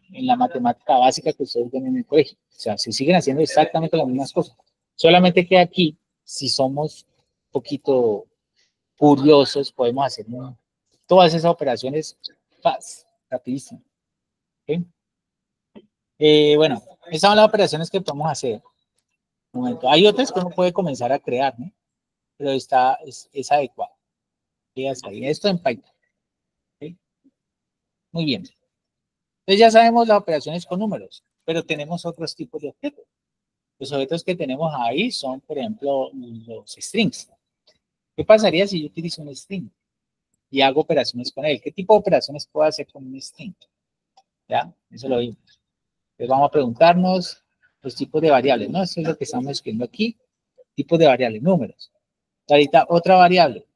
la matemática básica que ustedes ven en el colegio. O sea, se siguen haciendo exactamente las mismas cosas. Solamente que aquí, si somos un poquito curiosos, podemos hacer todas esas operaciones fast, rapidísimo. ¿Okay? Bueno, esas son las operaciones que podemos hacer. Un momento. Hay otras que uno puede comenzar a crear, ¿no? Pero esta es adecuada. Esto en Python. ¿Okay? Muy bien. Entonces ya sabemos las operaciones con números, pero tenemos otros tipos de objetos. Los objetos que tenemos ahí son, por ejemplo, los strings. ¿Qué pasaría si yo utilizo un string y hago operaciones con él? ¿Qué tipo de operaciones puedo hacer con un string? ¿Ya? Eso lo vimos. Entonces vamos a preguntarnos los tipos de variables, ¿no? Eso es lo que estamos escribiendo aquí. Tipos de variables, números. Ahorita otra variable.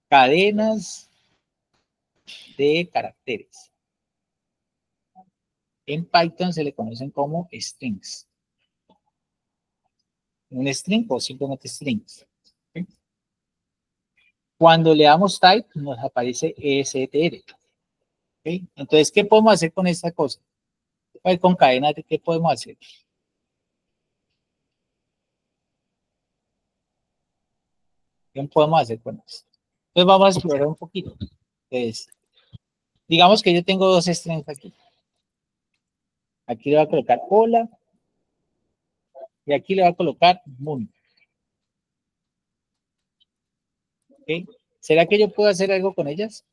Cadenas de caracteres. En Python se le conocen como strings. Un string o simplemente strings. ¿Okay? Cuando le damos type, nos aparece ESTR. ¿Okay? Entonces, ¿qué podemos hacer con esta cosa? Pues con cadenas, ¿qué podemos hacer? ¿Qué podemos hacer con esto? Entonces, vamos a explorar un poquito. Entonces, digamos que yo tengo dos strings aquí. Aquí le voy a colocar hola y aquí le voy a colocar moon. ¿Okay? ¿Será que yo puedo hacer algo con ellas?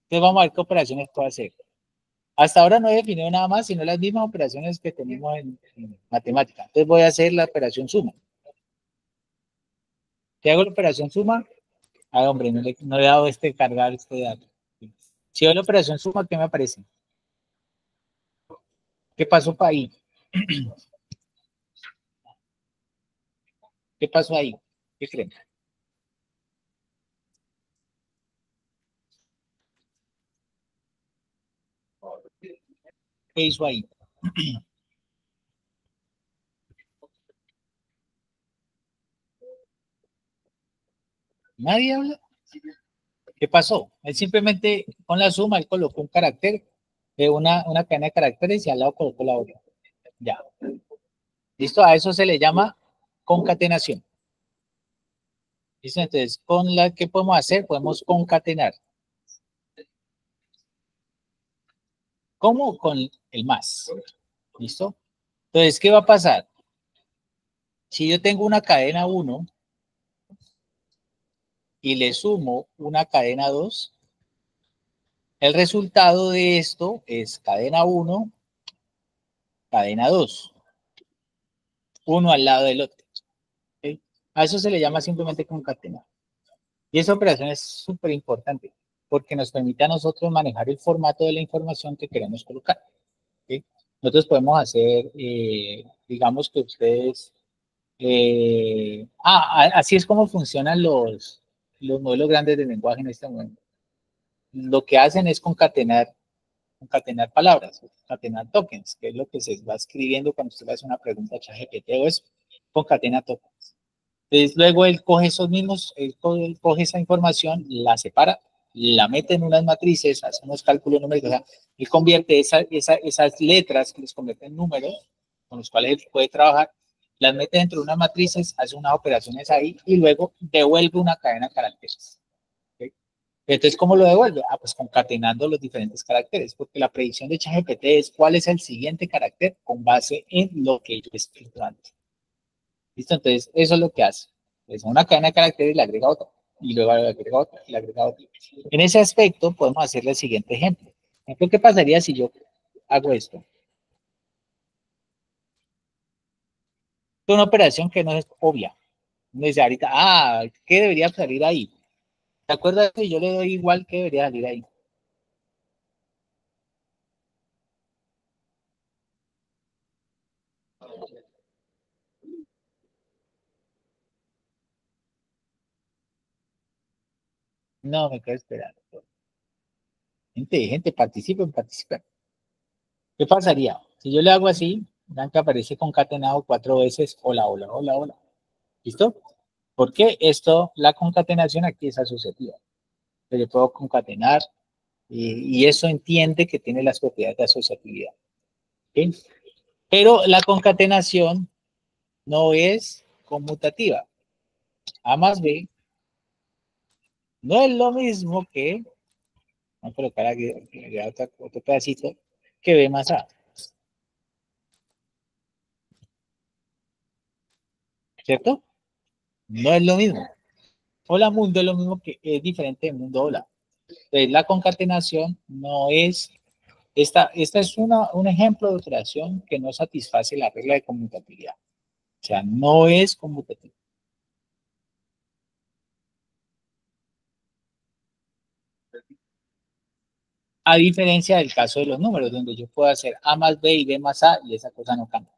Entonces, vamos a ver qué operaciones puedo hacer. Hasta ahora no he definido nada más, sino las mismas operaciones que tenemos en matemática. Entonces voy a hacer la operación suma. ¿Qué hago la operación suma? Ay, hombre, no le he dado cargar este dato. Si hago la operación suma, ¿qué me aparece? ¿Qué pasó para ahí? ¿Qué pasó ahí? ¿Qué creen? ¿Qué hizo ahí? ¿Nadie habla? ¿Qué pasó? Él simplemente con la suma, él colocó un carácter, una cadena de caracteres y al lado colocó la otra. Ya. ¿Listo? A eso se le llama concatenación. ¿Listo? Entonces, con la que podemos hacer, podemos concatenar. ¿Cómo? Con el más. ¿Listo? Entonces, ¿qué va a pasar? Si yo tengo una cadena 1 y le sumo una cadena 2, el resultado de esto es cadena 1, cadena 2. uno al lado del otro. ¿Sí? A eso se le llama simplemente concatenar. Y esa operación es súper importante porque nos permite a nosotros manejar el formato de la información que queremos colocar. ¿Sí? Nosotros podemos hacer, digamos que ustedes, así es como funcionan los modelos grandes de lenguaje en este momento. Lo que hacen es concatenar palabras, concatenar tokens, que es lo que se va escribiendo cuando usted le hace una pregunta a ChatGPT o eso, concatena tokens. Entonces, luego él coge esos mismos, él coge esa información, la separa, la mete en unas matrices, hace unos cálculos numéricos, o sea, y convierte esas letras que les convierte en números con los cuales él puede trabajar, las mete dentro de unas matrices, hace unas operaciones ahí y luego devuelve una cadena de caracteres. ¿Okay? Entonces, ¿cómo lo devuelve? Pues concatenando los diferentes caracteres, porque la predicción de ChatGPT es cuál es el siguiente carácter con base en lo que yo he escrito antes. ¿Listo? Entonces, eso es lo que hace. Es una cadena de caracteres y le agrega otra, y luego le agrega otra, y le agrega otra. En ese aspecto, podemos hacerle el siguiente ejemplo. ¿Qué pasaría si yo hago esto? Es una operación que no es obvia. Me dice ahorita, ¿qué debería salir ahí? ¿Te acuerdas que yo le doy igual que debería salir ahí? No, me quedo esperando. Gente, participen, participen. ¿Qué pasaría? Si yo le hago así, vean que aparece concatenado 4 veces, hola, hola, hola, hola. ¿Listo? Porque esto, la concatenación aquí es asociativa. Yo puedo concatenar y eso entiende que tiene las propiedades de asociatividad. ¿Okay? Pero la concatenación no es conmutativa. A más B no es lo mismo que, vamos a colocar aquí, otro pedacito, que B más A. ¿Cierto? No es lo mismo. Hola mundo es lo mismo que es diferente de mundo hola. Entonces, la concatenación no es, esta es un ejemplo de operación que no satisface la regla de conmutatividad. O sea, no es conmutativa. A diferencia del caso de los números, donde yo puedo hacer A más B y B más A y esa cosa no cambia.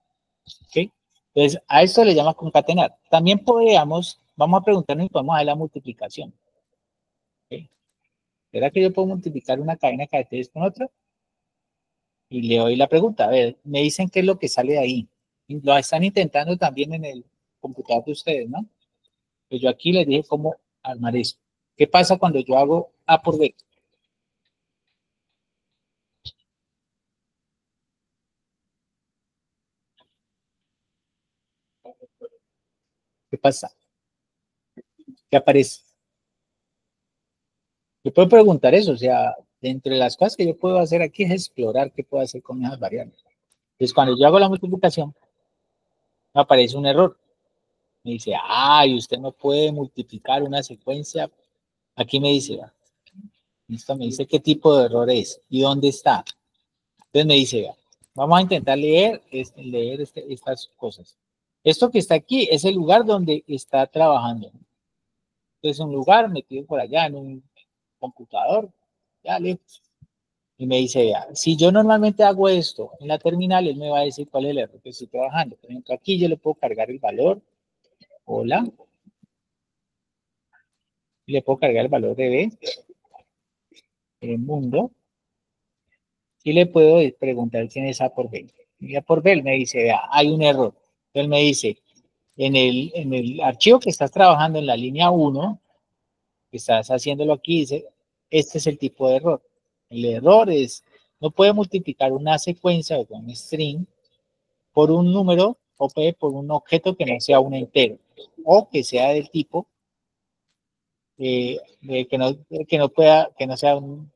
¿Okay? Entonces, a esto le llama concatenar. También podríamos, vamos a preguntarnos si podemos hacer la multiplicación. ¿Okay? ¿Será que yo puedo multiplicar una cadena de caracteres con otra? Y le doy la pregunta. A ver, me dicen qué es lo que sale de ahí. Lo están intentando también en el computador de ustedes, ¿no? Pues yo aquí les dije cómo armar eso. ¿Qué pasa cuando yo hago A por B? ¿Qué pasa? ¿Qué aparece? Yo puedo preguntar eso, o sea, entre las cosas que yo puedo hacer aquí es explorar qué puedo hacer con esas variables. Entonces, cuando yo hago la multiplicación, me aparece un error. Me dice, y usted no puede multiplicar una secuencia. Aquí me dice, listo, me dice qué tipo de error es y dónde está. Entonces me dice, vamos a intentar leer estas cosas. Esto que está aquí es el lugar donde está trabajando. Es un lugar metido por allá en un computador, ya lejos. Y me dice, vea, si yo normalmente hago esto en la terminal, él me va a decir cuál es el error que estoy trabajando. Por ejemplo, aquí yo le puedo cargar el valor, hola, y le puedo cargar el valor de B, el mundo, y le puedo preguntar quién es A por B. Y A por B, él me dice, vea, hay un error. Él me dice, en el archivo que estás trabajando en la línea 1, que estás haciéndolo aquí, dice, este es el tipo de error. El error es, no puede multiplicar una secuencia o un string por un número o por un objeto que no sea un entero o que sea del tipo que no sea un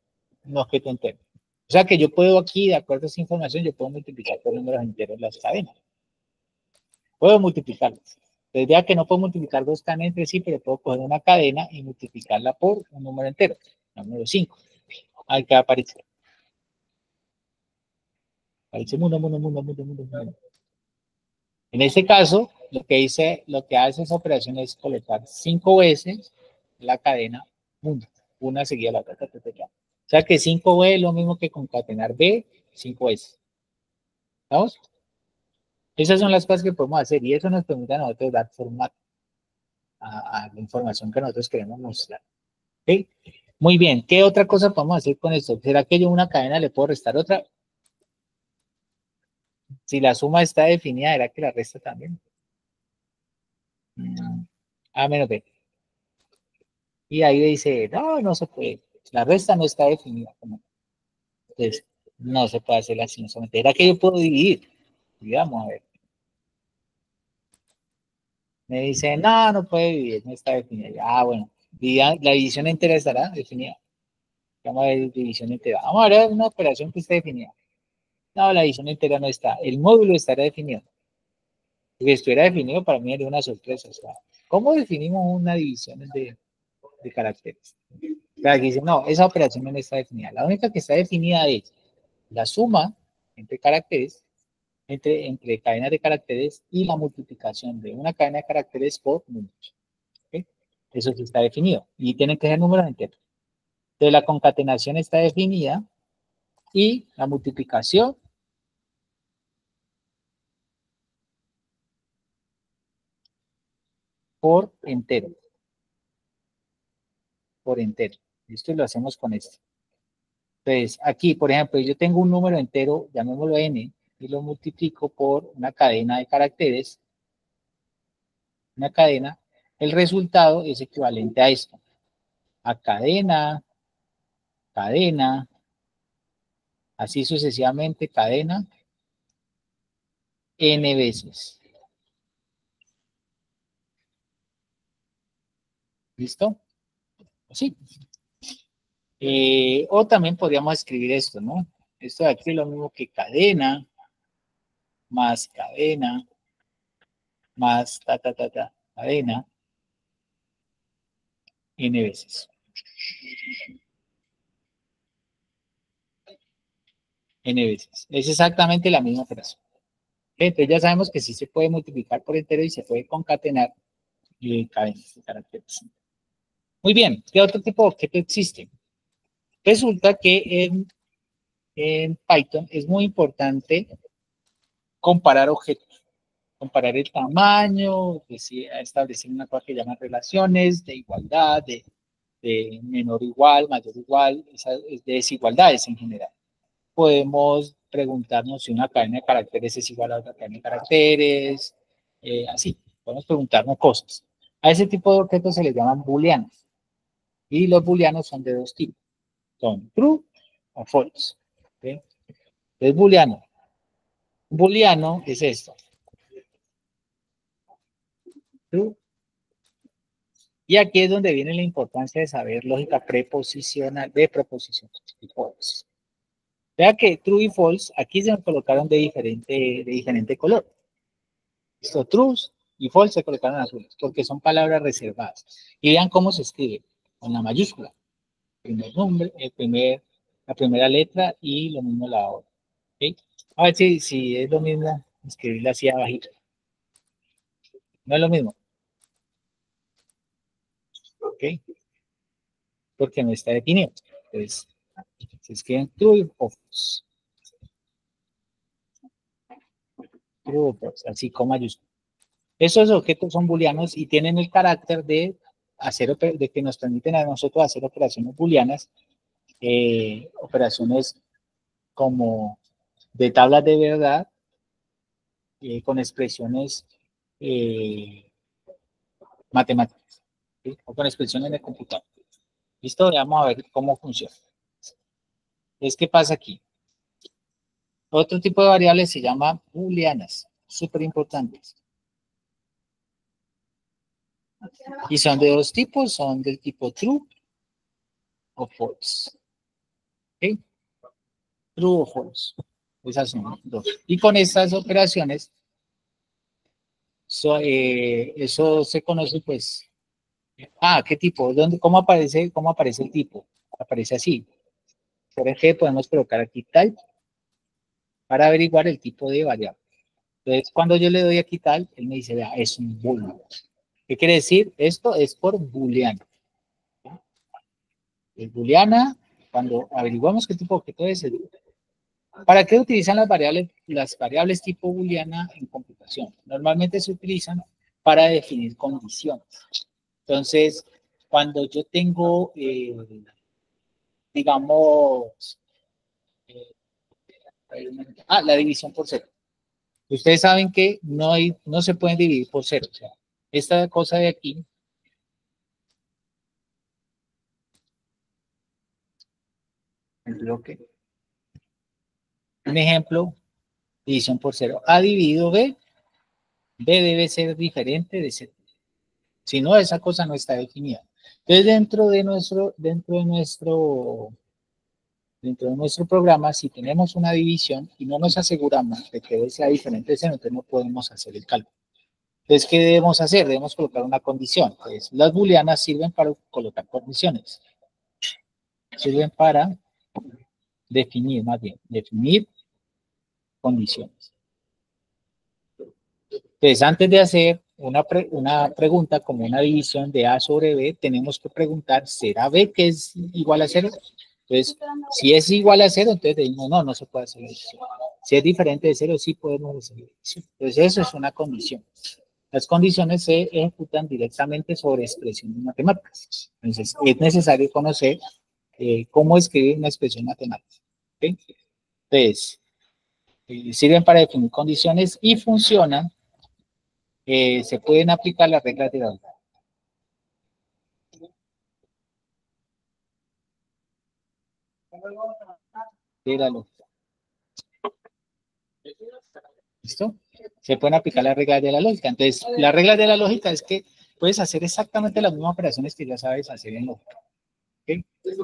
objeto entero. O sea que yo puedo aquí, de acuerdo a esa información, yo puedo multiplicar por números enteros las cadenas. Puedo multiplicarlas. Entonces vea que no puedo multiplicar dos cadenas entre sí, pero puedo coger una cadena y multiplicarla por un número entero, el número 5. Ahí que aparece. Aparece mundo, mundo, mundo, mundo, mundo, mundo. En este caso, lo que hace esa operación es colocar 5 veces la cadena, una seguida de la otra. O sea que 5B es lo mismo que concatenar B 5 veces. ¿Vamos? Esas son las cosas que podemos hacer y eso nos permite a nosotros dar formato a la información que nosotros queremos mostrar. ¿Okay? Muy bien, ¿qué otra cosa podemos hacer con esto? ¿Será que yo una cadena le puedo restar otra? Si la suma está definida, ¿será que la resta también? A menos B. Y ahí dice, no, no se puede. La resta no está definida. Entonces, no se puede hacer así. ¿Será que yo puedo dividir? Y vamos a ver. Me dice, no, no puede dividir, no está definida. Ah, bueno, la división entera estará definida. Vamos a ver división entera. Vamos a ver una operación que esté definida. No, la división entera no está. El módulo estará definido. Si estuviera definido, para mí sería una sorpresa. O sea, ¿cómo definimos una división de caracteres? Claro, que dice, no, esa operación no está definida. La única que está definida es la suma entre caracteres, entre cadenas de caracteres y la multiplicación de una cadena de caracteres por números. ¿Okay? Eso sí está definido. Y tienen que ser números enteros. Entonces la concatenación está definida y la multiplicación por entero. Por entero. Esto lo hacemos con esto. Entonces, aquí, por ejemplo, yo tengo un número entero, llamémoslo n, y lo multiplico por una cadena de caracteres, una cadena, el resultado es equivalente a esto, a cadena, cadena, así sucesivamente, cadena, n veces. ¿Listo? Sí. O también podríamos escribir esto, ¿no? Esto de aquí es lo mismo que cadena, más cadena, más cadena, n veces. N veces. Es exactamente la misma operación. Entonces ya sabemos que sí se puede multiplicar por entero y se puede concatenar cadenas de caracteres. Muy bien, ¿qué otro tipo de objeto existe? Resulta que en Python es muy importante comparar objetos, comparar el tamaño, establecer una cosa que llaman relaciones de igualdad, de menor igual, mayor igual, de desigualdades en general. Podemos preguntarnos si una cadena de caracteres es igual a otra cadena de caracteres, así, podemos preguntarnos cosas. A ese tipo de objetos se les llaman booleanos. Y los booleanos son de dos tipos. Son true o false. ¿Okay? Es booleano. Un booleano es esto. True. Y aquí es donde viene la importancia de saber lógica preposicional, de proposiciones y false. Vea que true y false aquí se me colocaron de diferente color. Esto true y false se colocaron azules porque son palabras reservadas. Y vean cómo se escribe con la mayúscula. Primer nombre, la primera letra y lo mismo la otra. ¿Okay? A ver si es lo mismo escribirla así abajito. No es lo mismo. ¿Ok? Porque no está definido. Entonces, se escriben true o false. True o false, así con mayúscula. Esos objetos son booleanos y tienen el carácter de que nos permiten a nosotros hacer operaciones booleanas, operaciones como de tablas de verdad, con expresiones matemáticas, ¿sí? O con expresiones de computador. Listo, vamos a ver cómo funciona. ¿Qué pasa aquí? Otro tipo de variables se llama booleanas, súper importantes. Y son de dos tipos, son del tipo true o false. ¿Okay? True o false. Esas son dos. Y con estas operaciones, eso se conoce pues, ¿qué tipo? ¿Cómo aparece el tipo? Aparece así. Por ejemplo, podemos colocar aquí type para averiguar el tipo de variable. Entonces, cuando yo le doy aquí tal, él me dice, vea, es un booleano. ¿Qué quiere decir? Esto es por booleano. El booleana, cuando averiguamos qué tipo de objeto es, ¿para qué utilizan las variables tipo booleana en computación? Normalmente se utilizan para definir condiciones. Entonces, cuando yo tengo, digamos, la división por cero. Ustedes saben que no se pueden dividir por cero. O sea, esta cosa de aquí, el bloque, un ejemplo, división por cero. A dividido B, B debe ser diferente de C. Si no, esa cosa no está definida. Entonces, dentro de nuestro programa, si tenemos una división y no nos aseguramos de que sea diferente de cero, entonces no podemos hacer el cálculo. Entonces, ¿qué debemos hacer? Debemos colocar una condición. Pues las booleanas sirven para colocar condiciones. Sirven para definir, más bien, definir condiciones. Entonces, antes de hacer una pregunta como una división de A sobre B, tenemos que preguntar, ¿será B que es igual a 0? Entonces, si es igual a 0, entonces decimos, no, no se puede hacer eso. Si es diferente de 0, sí podemos hacer eso. Entonces, eso es una condición. Las condiciones se ejecutan directamente sobre expresiones matemáticas. Entonces, es necesario conocer cómo escribir una expresión matemática. ¿Okay? Entonces, sirven para definir condiciones y funcionan. Se pueden aplicar las reglas de la lógica. ¿Listo? Se pueden aplicar las reglas de la lógica. Entonces, las reglas de la lógica es que puedes hacer exactamente las mismas operaciones que ya sabes hacer en lógica. ¿Okay?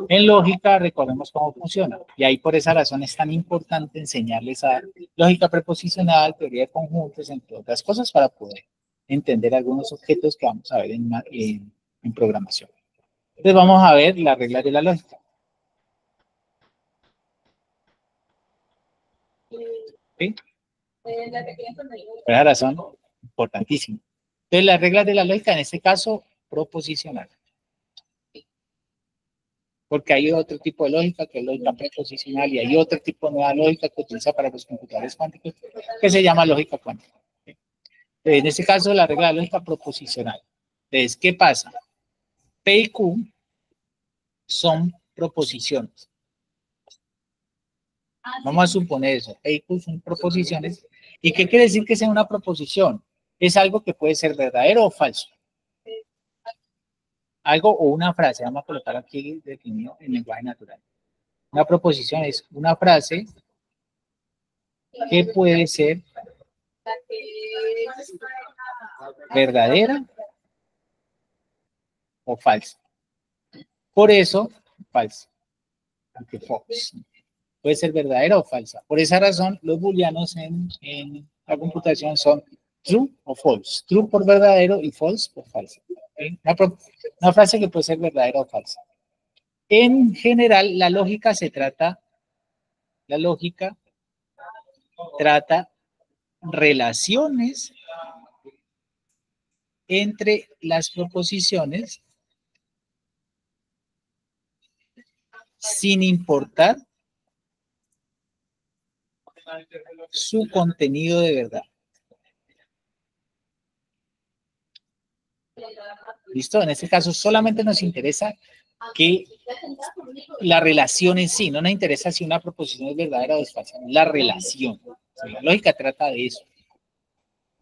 En lógica, recordemos cómo funciona. Y ahí por esa razón es tan importante enseñarles a lógica preposicional, teoría de conjuntos, entre otras cosas, para poder entender algunos objetos que vamos a ver en programación. Entonces, vamos a ver las reglas de la lógica. ¿Sí? Por esa razón, importantísimo. Entonces, las reglas de la lógica, en este caso, proposicional. Porque hay otro tipo de lógica, que es lógica preposicional, y hay otro tipo de nueva lógica que utiliza para los computadores cuánticos, que se llama lógica cuántica. En este caso, la regla de la lógica proposicional. Entonces, ¿qué pasa? P y Q son proposiciones. Vamos a suponer eso. P y Q son proposiciones. ¿Y qué quiere decir que sea una proposición? Es algo que puede ser verdadero o falso. Algo o una frase. Vamos a colocar aquí definido en lenguaje natural. Una proposición es una frase que puede ser verdadera o falsa. Por eso, falsa. Aunque false. Puede ser verdadera o falsa. Por esa razón, los booleanos en la computación son true o false. True por verdadero y false por falso. ¿Okay? Una frase que puede ser verdadera o falsa. En general, la lógica trata relaciones entre las proposiciones sin importar su contenido de verdad. ¿Listo? En este caso solamente nos interesa que la relación en sí, no nos interesa si una proposición es verdadera o es falsa, la relación. La lógica trata de eso.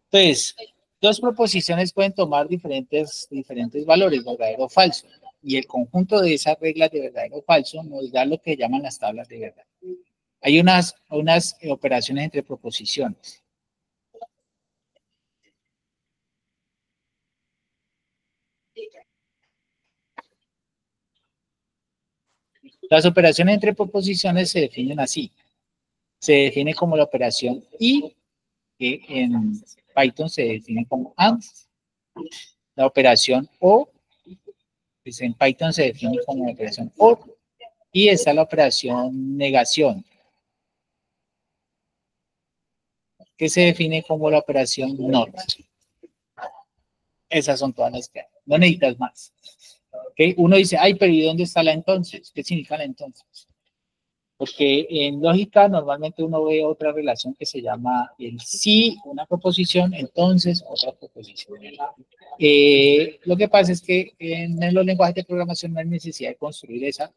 Entonces, dos proposiciones pueden tomar diferentes valores, verdadero o falso, y el conjunto de esas reglas de verdadero o falso nos da lo que llaman las tablas de verdad. Hay unas operaciones entre proposiciones. Las operaciones entre proposiciones se definen así. Se define como la operación y, que en Python se define como AND. La operación o, pues en Python se define como la operación OR. Y está la operación negación. que se define como la operación NOT. Esas son todas las que hay. No necesitas más. ¿Okay? Uno dice, ay, pero ¿y dónde está la entonces? ¿Qué significa la entonces? Porque en lógica normalmente uno ve otra relación que se llama el sí, una proposición, entonces otra proposición. Lo que pasa es que en los lenguajes de programación no hay necesidad de construir esa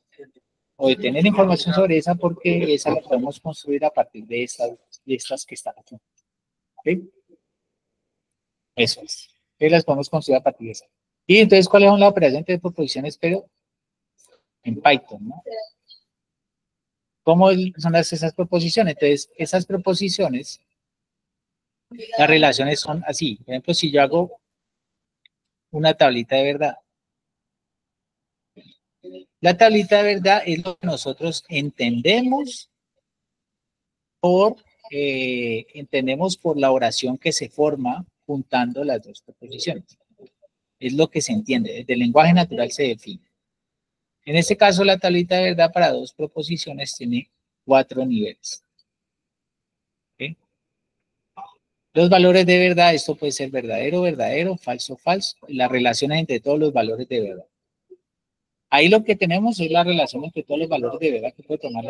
o de tener información sobre esa porque esa la podemos construir a partir de estas que están aquí. ¿Okay? Eso es. Que las podemos construir a partir de esa. Y entonces, ¿cuáles son las operaciones de proposiciones, pero en Python, ¿no? ¿Cómo son esas proposiciones? Entonces, esas proposiciones, las relaciones son así. Por ejemplo, si yo hago una tablita de verdad, la tablita de verdad es lo que nosotros entendemos por la oración que se forma juntando las dos proposiciones. Es lo que se entiende. Desde el lenguaje natural se define. En este caso, la tablita de verdad para dos proposiciones tiene 4 niveles. ¿Okay? Los valores de verdad, esto puede ser verdadero, verdadero, falso, falso. Las relaciones entre todos los valores de verdad. Ahí lo que tenemos es la relación entre todos los valores de verdad que puede tomar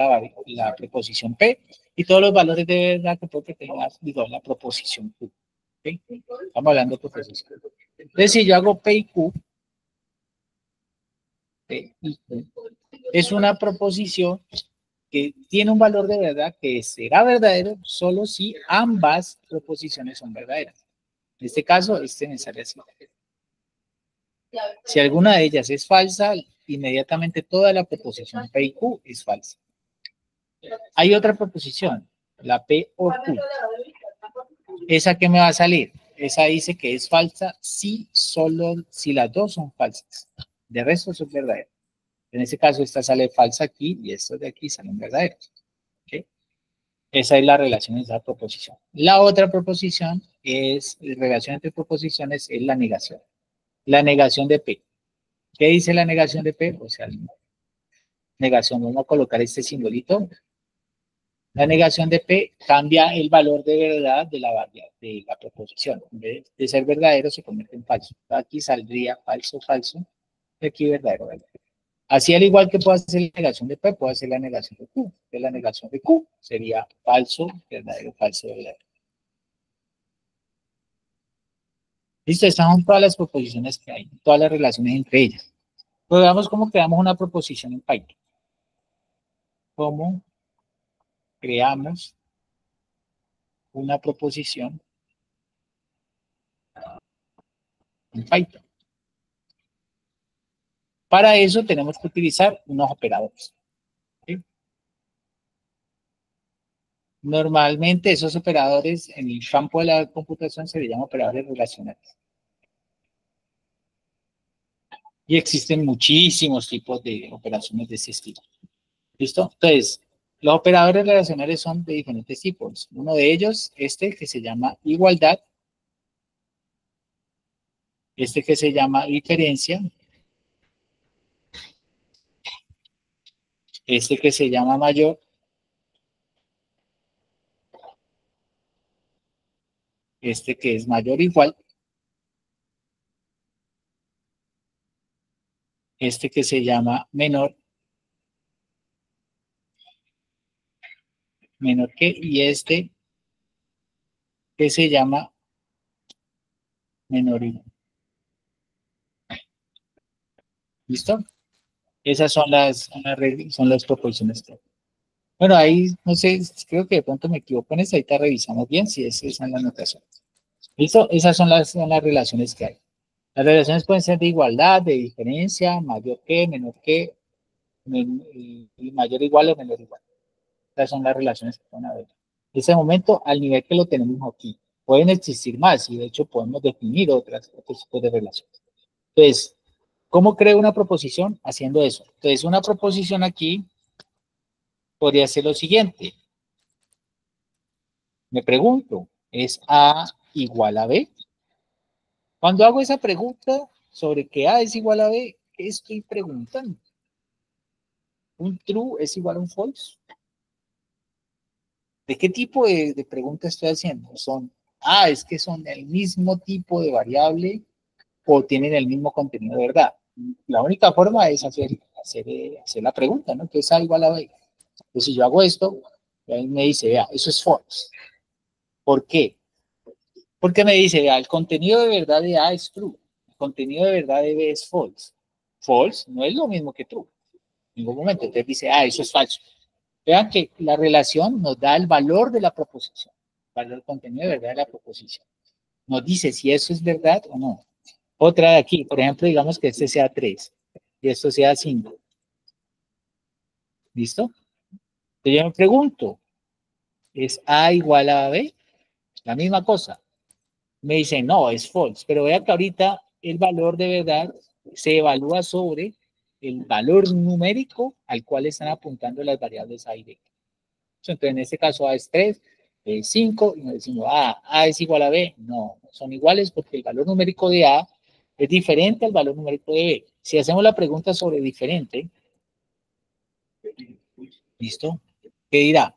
la preposición P y todos los valores de verdad que puede tomar la proposición Q. ¿Okay? Estamos hablando de proposición. Entonces, si yo hago P y Q, P y Q es una proposición que tiene un valor de verdad que será verdadero solo si ambas proposiciones son verdaderas. En este caso, me sale así. Si alguna de ellas es falsa, inmediatamente toda la proposición P y Q es falsa. Hay otra proposición, la P o Q. ¿Esa qué me va a salir? Esa dice que es falsa si las dos son falsas. De resto son verdaderas. En este caso, esta sale falsa aquí y estos de aquí salen verdaderos. ¿Okay? Esa es la relación de esa proposición. La otra proposición relación entre proposiciones es la negación. La negación de P. ¿Qué dice la negación de P? O sea, negación, vamos a colocar este simbolito. La negación de P cambia el valor de verdad de la proposición. En vez de ser verdadero, se convierte en falso. Aquí saldría falso, falso. Y aquí verdadero, verdadero. Así, al igual que puedo hacer la negación de P, puedo hacer la negación de Q. La negación de Q sería falso, verdadero, falso, verdadero. Listo, estas son todas las proposiciones que hay, todas las relaciones entre ellas. Pero veamos cómo creamos una proposición en Python. ¿Cómo creamos una proposición en Python? Para eso tenemos que utilizar unos operadores. ¿Sí? Normalmente esos operadores en el campo de la computación se le llaman operadores relacionales. Y existen muchísimos tipos de operaciones de ese estilo. ¿Listo? Entonces, los operadores relacionales son de diferentes tipos. Uno de ellos, que se llama igualdad. Que se llama diferencia. Que se llama mayor. Que es mayor o igual. Que se llama menor. Menor que, y que se llama menor o igual. ¿Listo? Esas son las proposiciones. Bueno, ahí, no sé, creo que de pronto me equivoco en esta, ahorita revisamos bien si esa es la anotación. ¿Listo? Esas son las relaciones que hay. Las relaciones pueden ser de igualdad, de diferencia, mayor que, menor que, mayor igual o menor igual. Esas son las relaciones que pueden haber. En ese momento, al nivel que lo tenemos aquí, pueden existir más y de hecho podemos definir otros tipos de relaciones. Entonces, ¿cómo creo una proposición? Haciendo eso. Entonces, una proposición aquí podría ser lo siguiente. Me pregunto, ¿es A igual a B? Cuando hago esa pregunta sobre que A es igual a B, ¿qué estoy preguntando? ¿Un true es igual a un false? ¿De qué tipo de pregunta estoy haciendo? Es que son el mismo tipo de variable o tienen el mismo contenido de verdad. La única forma es hacer la pregunta, ¿no? Que es A igual a B. Entonces, si yo hago esto, ahí me dice, vea, eso es false. ¿Por qué? Porque me dice, vea, el contenido de verdad de A es true, el contenido de verdad de B es false. False no es lo mismo que true. En ningún momento. Entonces dice, eso es falso. Vean que la relación nos da el valor de la proposición, el valor del contenido de verdad de la proposición. Nos dice si eso es verdad o no. Otra de aquí, por ejemplo, digamos que este sea 3 y esto sea 5. ¿Listo? Entonces yo me pregunto, ¿es A igual a B? La misma cosa. Me dice, no, es false, pero vea que ahorita el valor de verdad se evalúa sobre el valor numérico al cual están apuntando las variables A y B. Entonces, en este caso A es 3, B es 5, y nos decimos, A es igual a B. No, son iguales porque el valor numérico de A es diferente al valor numérico de B. Si hacemos la pregunta sobre diferente, ¿listo? ¿Qué dirá?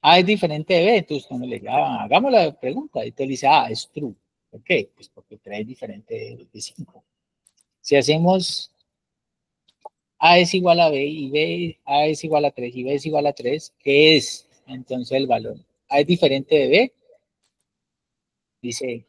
A es diferente de B, entonces cuando le diga, hagamos la pregunta, y te dice, es true. ¿Por qué? Pues porque 3 es diferente de 5. Si hacemos A es igual a B y A es igual a 3 y B es igual a 3, ¿qué es entonces el valor? A es diferente de B, dice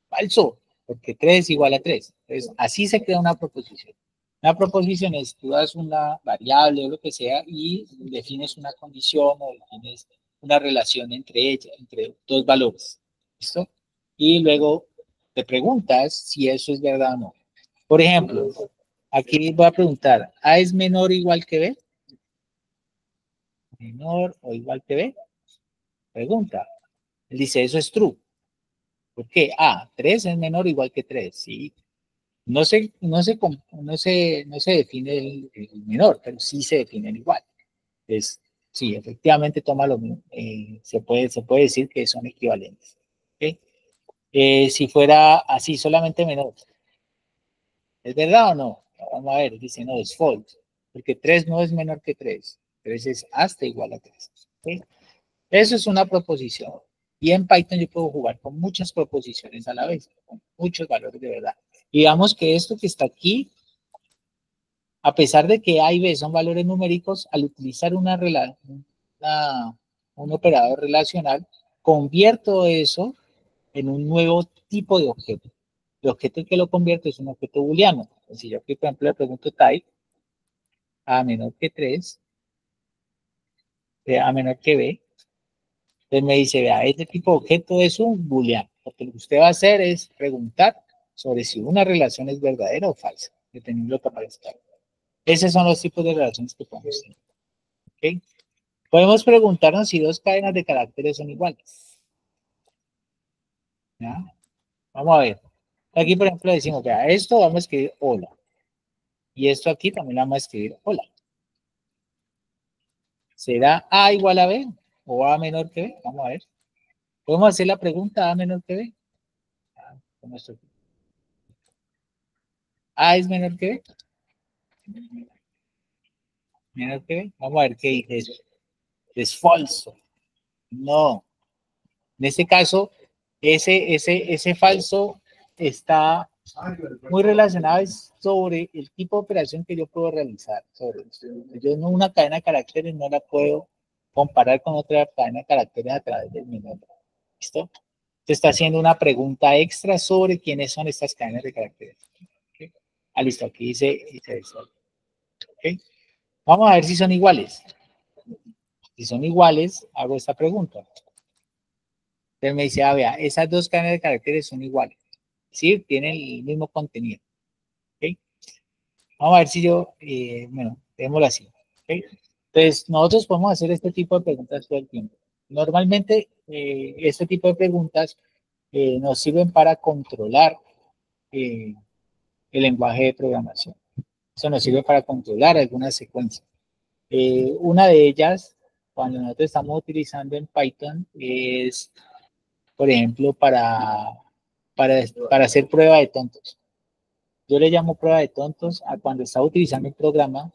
falso, porque 3 es igual a 3. Entonces, así se crea una proposición. Una proposición es, tú das una variable o lo que sea y defines una condición o defines una relación entre ellas, entre dos valores. ¿Listo? Y luego te preguntas si eso es verdad o no. Por ejemplo, aquí voy a preguntar, ¿A es menor o igual que B? ¿Menor o igual que B? Pregunta. Él dice, eso es true. ¿Por qué? 3 es menor o igual que 3. Sí. No se define el menor, pero sí se define el igual. Sí, efectivamente toma lo mismo. Se puede decir que son equivalentes. ¿Okay? Si fuera así, solamente menor, ¿es verdad o no? Vamos a ver, dice, no, es false, porque 3 no es menor que 3. 3 es hasta igual a 3. ¿Okay? Eso es una proposición. Y en Python yo puedo jugar con muchas proposiciones a la vez, con muchos valores de verdad. Y digamos que esto que está aquí, a pesar de que A y B son valores numéricos, al utilizar un operador relacional, convierto eso en un nuevo tipo de objeto. El objeto que lo convierto es un objeto booleano. Si yo aquí, por ejemplo, le pregunto type A menor que 3, A menor que B, entonces me dice, vea, este tipo de objeto es un booleano. Lo que usted va a hacer es preguntar sobre si una relación es verdadera o falsa, dependiendo de lo que aparezca. Esos son los tipos de relaciones que podemos tener. ¿Okay? Podemos preguntarnos si dos cadenas de caracteres son iguales. ¿Ya? Vamos a ver. Aquí, por ejemplo, decimos, vea, esto vamos a escribir hola. Y esto aquí también vamos a escribir hola. ¿Será A igual a B o A menor que B? Vamos a ver. Podemos hacer la pregunta A menor que B. A es menor que B. Menor que B. Vamos a ver qué dice eso. Es falso. No. En este caso, ese falso está muy relacionado sobre el tipo de operación que yo puedo realizar. Yo no, una cadena de caracteres no la puedo comparar con otra cadena de caracteres a través del mi nombre. ¿Listo? Se está haciendo una pregunta extra sobre quiénes son estas cadenas de caracteres. ¿Okay? Listo, aquí dice eso. ¿Okay? Vamos a ver si son iguales. Si son iguales, hago esta pregunta. Entonces me dice, vea, esas dos cadenas de caracteres son iguales. ¿Sí? Tienen el mismo contenido. ¿Okay? Vamos a ver si bueno, démoslo así. ¿Okay? Entonces, nosotros podemos hacer este tipo de preguntas todo el tiempo. Normalmente, este tipo de preguntas nos sirven para controlar el lenguaje de programación. Eso nos sirve para controlar algunas secuencias. Una de ellas, cuando nosotros estamos utilizando en Python, es, por ejemplo, para hacer prueba de tontos. Yo le llamo prueba de tontos a cuando está utilizando el programa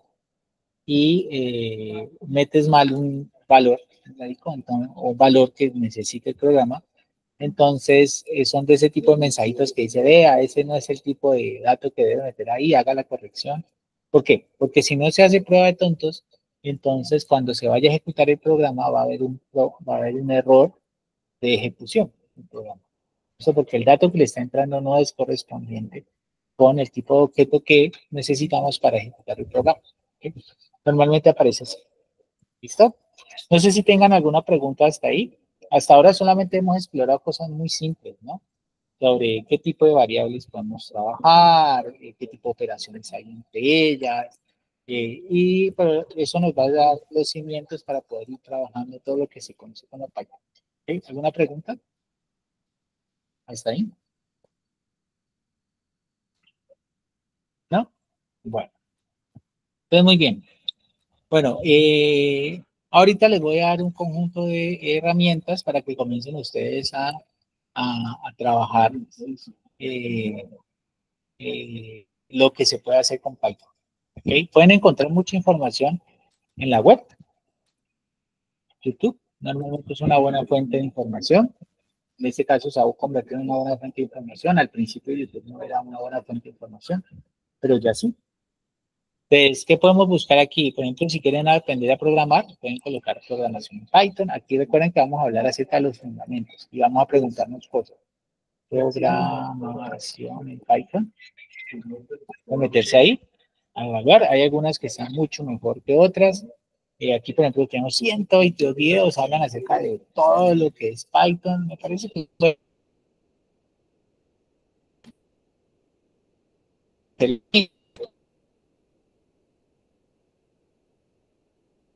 y metes mal un valor. genérico, o valor que necesite el programa. Entonces, son de ese tipo de mensajitos que dice, vea, ese no es el tipo de dato que debe meter ahí, haga la corrección. ¿Por qué? Porque si no se hace prueba de tontos, entonces cuando se vaya a ejecutar el programa va a haber un error de ejecución del programa. Eso porque el dato que le está entrando no es correspondiente con el tipo de objeto que necesitamos para ejecutar el programa. ¿Okay? Normalmente aparece así. ¿Listo? No sé si tengan alguna pregunta hasta ahí. Hasta ahora solamente hemos explorado cosas muy simples, ¿no? Sobre qué tipo de variables podemos trabajar, qué tipo de operaciones hay entre ellas, y pues, eso nos va a dar los cimientos para poder ir trabajando todo lo que se conoce como Python. ¿Okay? ¿Alguna pregunta? ¿Hasta ahí? ¿No? Bueno, entonces muy bien. Bueno, ahorita les voy a dar un conjunto de herramientas para que comiencen ustedes a trabajar eh, lo que se puede hacer con Python. ¿Okay? Pueden encontrar mucha información en la web. YouTube normalmente es una buena fuente de información. En este caso se ha convertido en una buena fuente de información. Al principio YouTube no era una buena fuente de información, pero ya sí. Entonces, ¿qué podemos buscar aquí? Por ejemplo, si quieren aprender a programar, pueden colocar programación en Python. Aquí recuerden que vamos a hablar acerca de los fundamentos y vamos a preguntarnos cosas. Programación en Python. Pueden meterse ahí a evaluar. Hay algunas que están mucho mejor que otras. Aquí, por ejemplo, tenemos 122 videos, hablan acerca de todo lo que es Python. Me parece que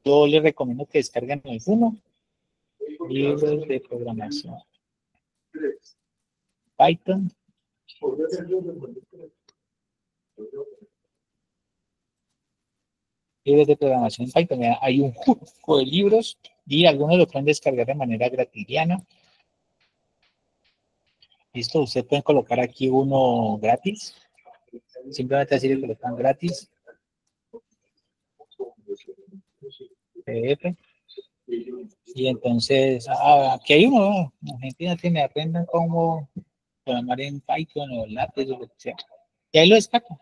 yo les recomiendo que descarguen alguno. Libros de programación. Python. Libros de programación en Python. Mira, hay un juego de libros y algunos lo pueden descargar de manera gratuita. Listo, ustedes pueden colocar aquí uno gratis. Simplemente así le colocan gratis. PDF. Y entonces, aquí hay uno, ¿no? Argentina tiene, aprendan cómo programar en Python o lápiz o lo que sea. Y ahí lo descargan.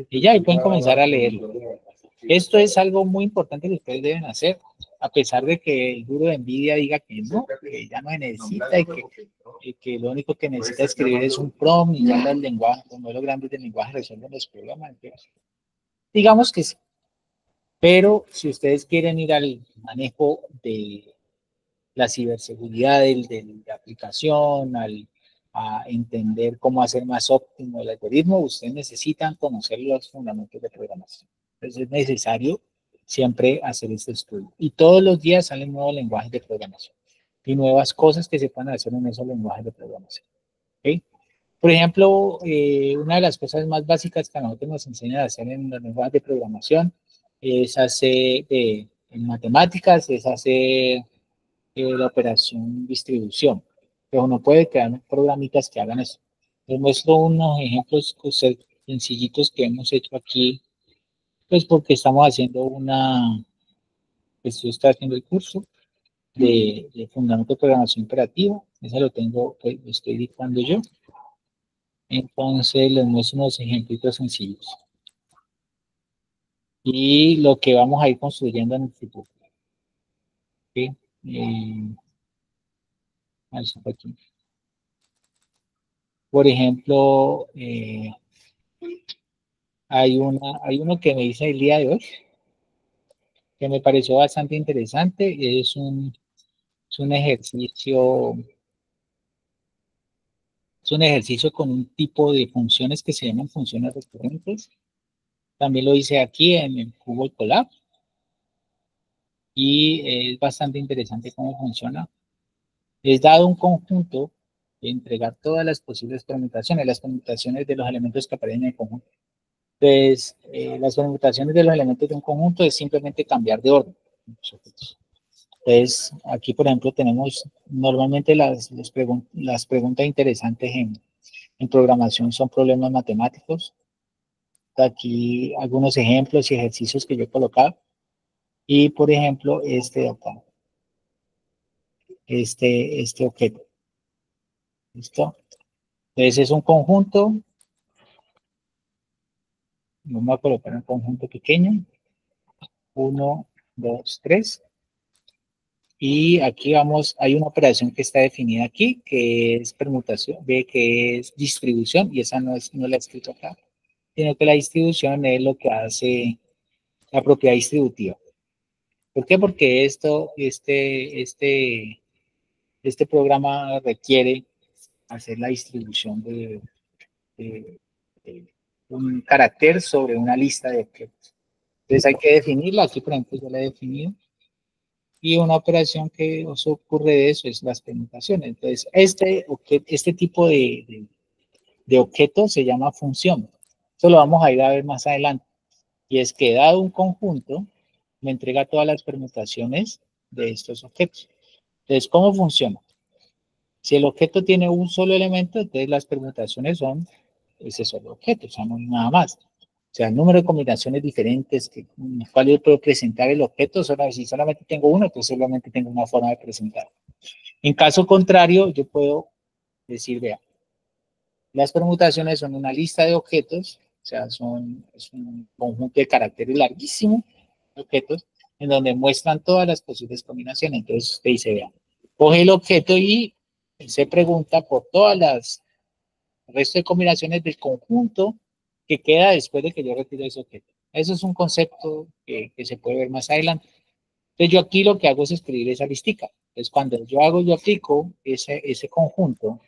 Y ya, y pueden comenzar a leerlo. Esto es algo muy importante que ustedes deben hacer, a pesar de que el duro de Nvidia diga que no, que ya no se necesita y que lo único que necesita escribir es un prompt y ya los lenguajes, los modelos grandes de lenguaje resuelven los problemas. Entonces, digamos que sí. Pero si ustedes quieren ir al manejo de la ciberseguridad de la aplicación, a entender cómo hacer más óptimo el algoritmo, ustedes necesitan conocer los fundamentos de programación. Entonces es necesario siempre hacer este estudio. Y todos los días salen nuevos lenguajes de programación y nuevas cosas que se pueden hacer en esos lenguajes de programación. ¿Okay? Por ejemplo, una de las cosas más básicas que a nosotros nos enseñan a hacer en los lenguajes de programación es hacer, en matemáticas, es hacer la operación distribución. Pero uno puede crear programitas que hagan eso. Les muestro unos ejemplos sencillitos que hemos hecho aquí, pues porque estamos haciendo pues yo estoy haciendo el curso de fundamento de programación operativa. Ese lo tengo, pues lo estoy dictando yo. Entonces les muestro unos ejemplitos sencillos. Y lo que vamos a ir construyendo en el futuro. ¿Sí? Aquí. Por ejemplo, hay uno que me hice el día de hoy, que me pareció bastante interesante. Es un ejercicio con un tipo de funciones que se llaman funciones recurrentes. También lo hice aquí en el Google Colab. Y es bastante interesante cómo funciona. Es dado un conjunto de entregar todas las posibles permutaciones, las permutaciones de los elementos que aparecen en el conjunto. Entonces, las permutaciones de los elementos de un conjunto es simplemente cambiar de orden. Entonces, aquí, por ejemplo, tenemos normalmente las preguntas interesantes en programación son problemas matemáticos. Aquí algunos ejemplos y ejercicios que yo he colocado. Y, por ejemplo, este de acá, este objeto. ¿Listo? Entonces es un conjunto. Vamos a colocar un conjunto pequeño. 1, 2, 3. Y aquí vamos, hay una operación que está definida aquí, que es permutación, ve que es distribución, y esa no la he escrito acá, sino que la distribución es lo que hace la propiedad distributiva. ¿Por qué? Porque este programa requiere hacer la distribución de, de un carácter sobre una lista de objetos. Entonces hay que definirla, aquí por ejemplo yo la he definido, y una operación que os ocurre de eso es las permutaciones. Entonces este tipo de objeto se llama función. Eso lo vamos a ir a ver más adelante. Y es que dado un conjunto, me entrega todas las permutaciones de estos objetos. Entonces, ¿cómo funciona? Si el objeto tiene un solo elemento, entonces las permutaciones son ese solo objeto, o sea, no hay nada más. O sea, el número de combinaciones diferentes que cual yo puedo presentar el objeto, solo, si solamente tengo uno, pues solamente tengo una forma de presentar. En caso contrario, yo puedo decir, vea, las permutaciones son una lista de objetos, o sea, es un conjunto de caracteres larguísimo de objetos, en donde muestran todas las posibles combinaciones. Entonces, usted dice, vea, coge el objeto y se pregunta por todas las resto de combinaciones del conjunto que queda después de que yo retire ese objeto. Eso es un concepto que se puede ver más adelante. Entonces, yo aquí lo que hago es escribir esa listica. Entonces, cuando yo aplico ese conjunto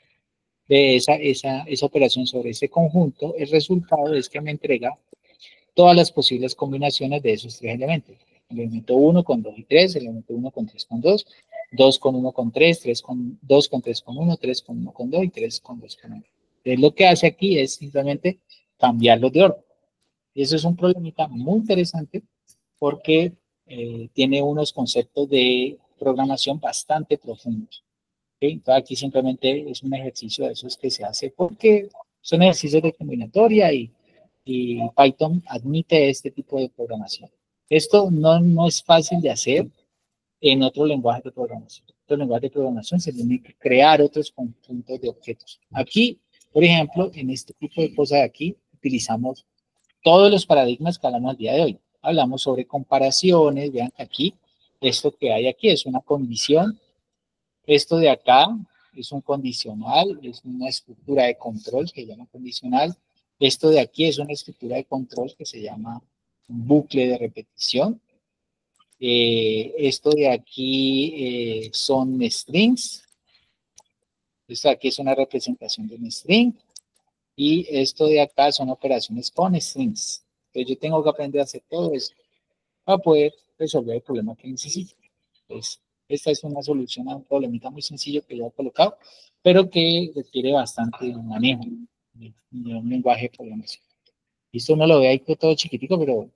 de esa operación sobre ese conjunto, el resultado es que me entrega todas las posibles combinaciones de esos tres elementos. El elemento 1 con 2 y 3, el elemento 1 con 3 con 2, 2 con 1 con 3, 3 con 2 con 3 con 1, 3 con 1 con 2 y 3 con 2 con 1. Entonces lo que hace aquí es simplemente cambiarlos de orden. Y eso es un problemita muy interesante porque tiene unos conceptos de programación bastante profundos. ¿Okay? Entonces aquí simplemente es un ejercicio de esos que se hace porque son ejercicios de combinatoria y Python admite este tipo de programación. Esto no es fácil de hacer en otro lenguaje de programación. En otro lenguaje de programación se tiene que crear otros conjuntos de objetos. Aquí, por ejemplo, en este tipo de cosas de aquí, utilizamos todos los paradigmas que hablamos al día de hoy. Hablamos sobre comparaciones, vean que aquí, esto que hay aquí es una condición, esto de acá es un condicional, es una estructura de control que se llama condicional, esto de aquí es una estructura de control que se llama un bucle de repetición, esto de aquí son strings, esto de aquí es una representación de un string, y esto de acá son operaciones con strings. Entonces yo tengo que aprender a hacer todo eso para poder resolver el problema que necesito. Entonces, esta es una solución a un problemita muy sencillo que yo he colocado, pero que requiere bastante manejo de un lenguaje de programación. Y esto uno lo ve ahí todo chiquitico, pero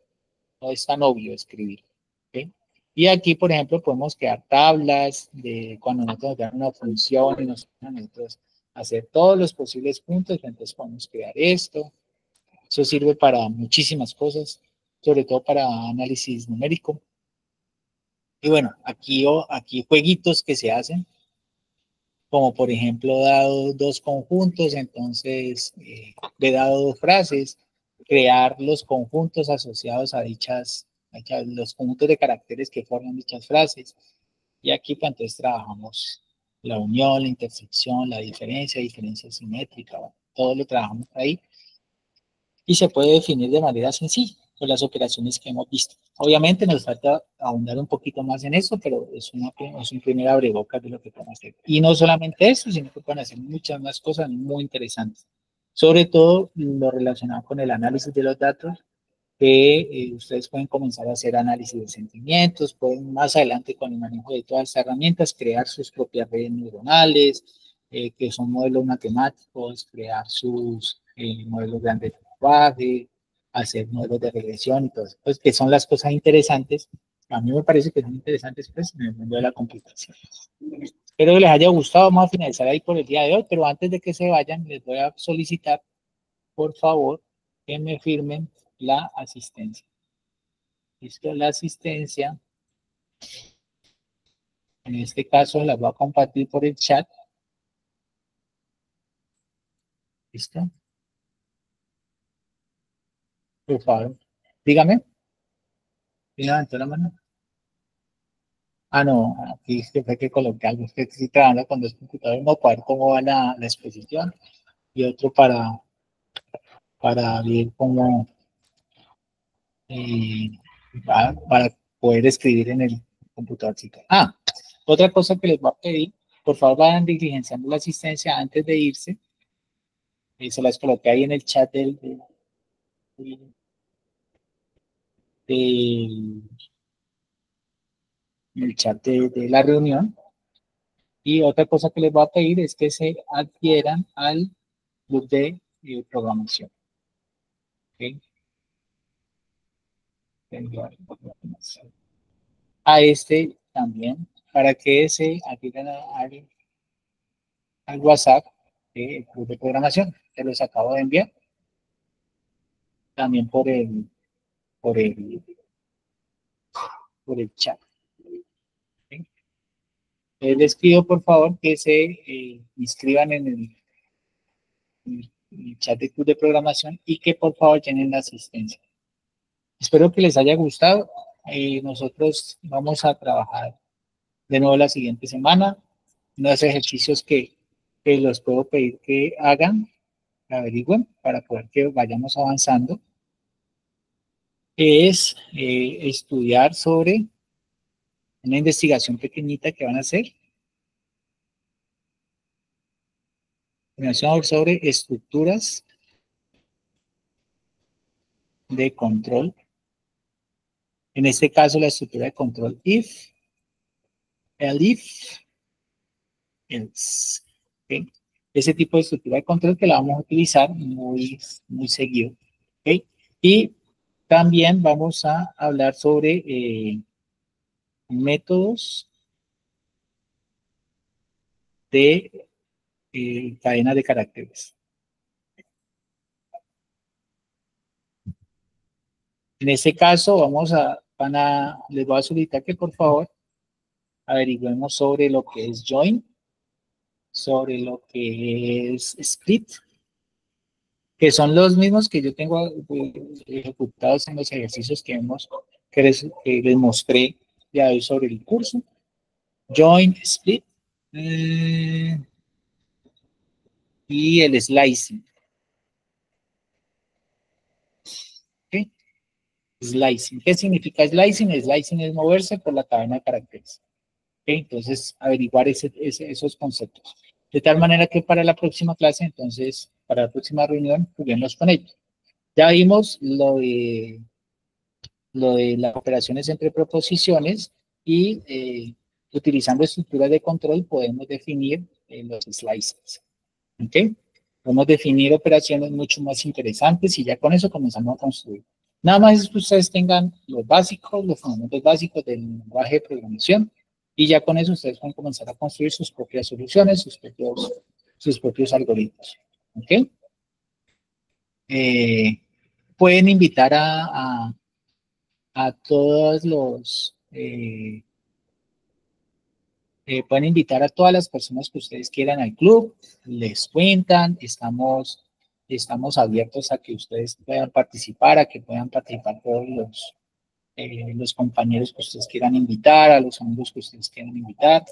no es tan obvio escribir. ¿Okay? Y aquí, por ejemplo, podemos crear tablas de cuando nosotros dan una función y nosotros hacer todos los posibles puntos, entonces podemos crear esto. Eso sirve para muchísimas cosas, sobre todo para análisis numérico. Y bueno, aquí jueguitos que se hacen, como por ejemplo, dado dos conjuntos, entonces, de dado dos frases, crear los conjuntos asociados a los conjuntos de caracteres que forman dichas frases. Y aquí, pues, entonces trabajamos la unión, la intersección, la diferencia simétrica, bueno, todo lo trabajamos ahí y se puede definir de manera sencilla con las operaciones que hemos visto. Obviamente nos falta ahondar un poquito más en eso, pero es un primer abrebocas de lo que pueden hacer. Y no solamente eso, sino que pueden hacer muchas más cosas muy interesantes. Sobre todo lo relacionado con el análisis de los datos, que ustedes pueden comenzar a hacer análisis de sentimientos, pueden más adelante con el manejo de todas estas herramientas crear sus propias redes neuronales, que son modelos matemáticos, crear sus modelos de lenguaje, hacer modelos de regresión y todo eso, pues, que son las cosas interesantes. A mí me parece que son interesantes pues, en el mundo de la computación. Espero que les haya gustado. Vamos a finalizar ahí por el día de hoy, pero antes de que se vayan, les voy a solicitar, por favor, que me firmen la asistencia. Listo, la asistencia En este caso las voy a compartir por el chat. ¿Listo? Por favor, dígame. ¿Sí levantó la mano? Ah, no, aquí es que fue que coloqué algo. Es que estoy trabajando con dos computadores, no para ver cómo va la exposición y otro para ver cómo, eh, para poder escribir en el computadorcito. Ah, otra cosa que les voy a pedir, por favor vayan diligenciando la asistencia antes de irse. Se las coloqué ahí en el chat del- en el chat de la reunión. Y otra cosa que les voy a pedir es que se adhieran al club de programación. ¿Ok? A este también, para que se adhieran al WhatsApp del club de programación. Se los acabo de enviar también por el, por el chat. ¿Ok? Les pido por favor que se inscriban en el chat de club de programación y que por favor llenen la asistencia. Espero que les haya gustado. Nosotros vamos a trabajar de nuevo la siguiente semana. Unos ejercicios que los puedo pedir que hagan, que averigüen para poder que vayamos avanzando. Es estudiar sobre una investigación pequeñita que van a hacer. Sobre estructuras de control. En este caso, la estructura de control if, elif, else. ¿Okay? Ese tipo de estructura de control que la vamos a utilizar muy seguido. ¿Okay? Y también vamos a hablar sobre métodos de cadena de caracteres. En este caso, les voy a solicitar que por favor averigüemos sobre lo que es join, sobre lo que es split, que son los mismos que yo tengo ejecutados en los ejercicios que les mostré ya hoy sobre el curso. Join, split y el slicing. ¿Okay? Slicing. ¿Qué significa slicing? Slicing es moverse por la cadena de caracteres. ¿Okay? Entonces, averiguar esos conceptos. De tal manera que para la próxima clase, entonces, para la próxima reunión, juguemos con ellos. Ya vimos lo de las operaciones entre proposiciones y utilizando estructuras de control podemos definir los slices. ¿Okay? Podemos definir operaciones mucho más interesantes y ya con eso comenzamos a construir. Nada más es que ustedes tengan los básicos, los fundamentos básicos del lenguaje de programación y ya con eso ustedes pueden comenzar a construir sus propias soluciones, sus propios algoritmos. ¿Ok? Pueden invitar a todos pueden invitar a todas las personas que ustedes quieran al club, les cuentan, estamos abiertos a que ustedes puedan participar, a que puedan participar todos los compañeros que ustedes quieran invitar, a los amigos que ustedes quieran invitar.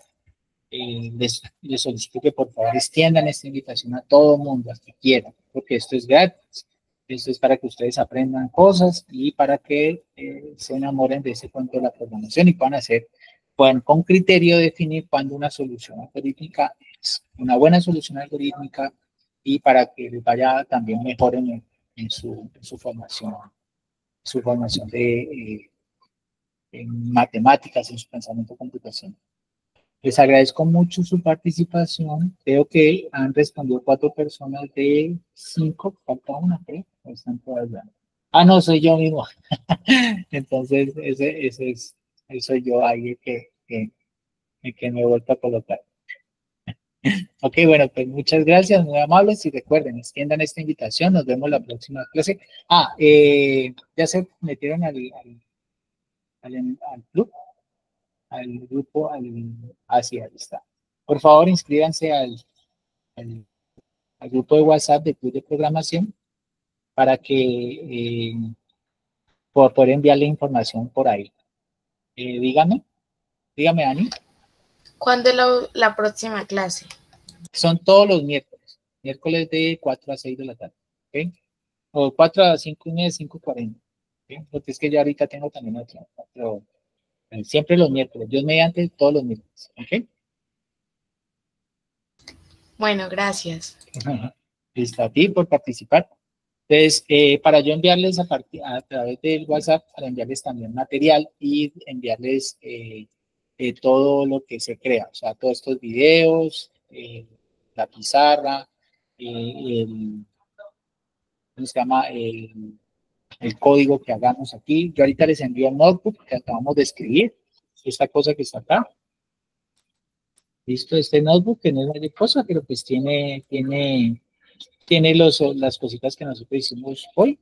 Les solicito que por favor extiendan esta invitación a todo el mundo, a que quieran, porque esto es gratis. Esto es para que ustedes aprendan cosas y para que se enamoren de ese cuento de la programación y puedan con criterio definir cuándo una solución algorítmica es una buena solución algorítmica y para que les vaya también mejor en su formación en matemáticas, en su pensamiento computacional. Les agradezco mucho su participación. Creo que han respondido 4 personas de 5. Falta una, creo. Están todas dando. Ah, no, soy yo mismo. Entonces, ese soy yo ahí que me he vuelto a colocar. Ok, bueno, pues muchas gracias, muy amables. Y recuerden, extiendan esta invitación. Nos vemos la próxima clase. Ya se metieron al club. al grupo, hacia ahí está. Por favor, inscríbanse al, al grupo de WhatsApp de Club de Programación para que por poder enviarle información por ahí. Dígame, Dani. ¿Cuándo es la próxima clase? Son todos los miércoles de 4 a 6 de la tarde, ¿ok? O 4 a 5:30, 5:40, ¿ok? Porque es que yo ahorita tengo también otro siempre los miércoles, Dios mediante, todos los miércoles, ¿ok? Bueno, gracias. Listo, a ti por participar. Entonces, para yo enviarles a través del WhatsApp, para enviarles también material y enviarles todo lo que se crea, o sea, todos estos videos, la pizarra, ¿cómo se llama? El código que hagamos aquí. Yo ahorita les envío el notebook que acabamos de escribir, esta cosa que está acá. Listo, este notebook que no es mayor cosa, pero pues tiene las cositas que nosotros hicimos hoy,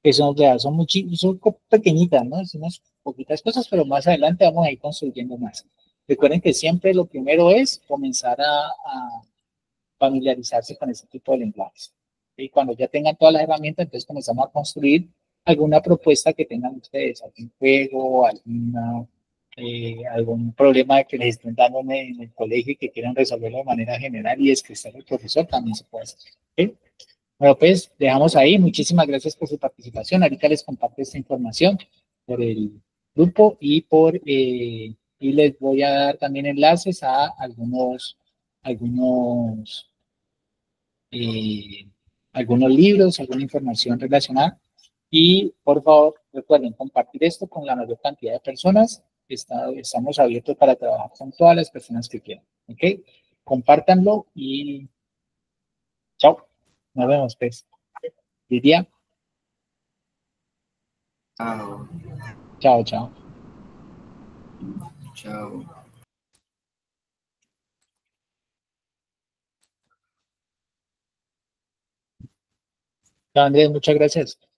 que son pequeñitas, ¿no? Son unas poquitas cosas, pero más adelante vamos a ir construyendo más. Recuerden que siempre lo primero es comenzar a familiarizarse con este tipo de lenguajes. Y cuando ya tengan todas las herramientas, entonces comenzamos a construir alguna propuesta que tengan ustedes, algún juego, algún problema que les estén dando en el colegio y que quieran resolverlo de manera general y escribir al profesor, también se puede hacer. ¿Sí? Bueno, pues dejamos ahí. Muchísimas gracias por su participación. Ahorita les comparto esta información por el grupo y les voy a dar también enlaces a algunos, eh, algunos libros, alguna información relacionada. Y por favor, recuerden compartir esto con la mayor cantidad de personas. Estamos abiertos para trabajar con todas las personas que quieran. ¿Ok? Compártanlo y chao. Nos vemos, pues. Lidia. Chao. Chao, chao. Chao. Chao, Andrés, muchas gracias.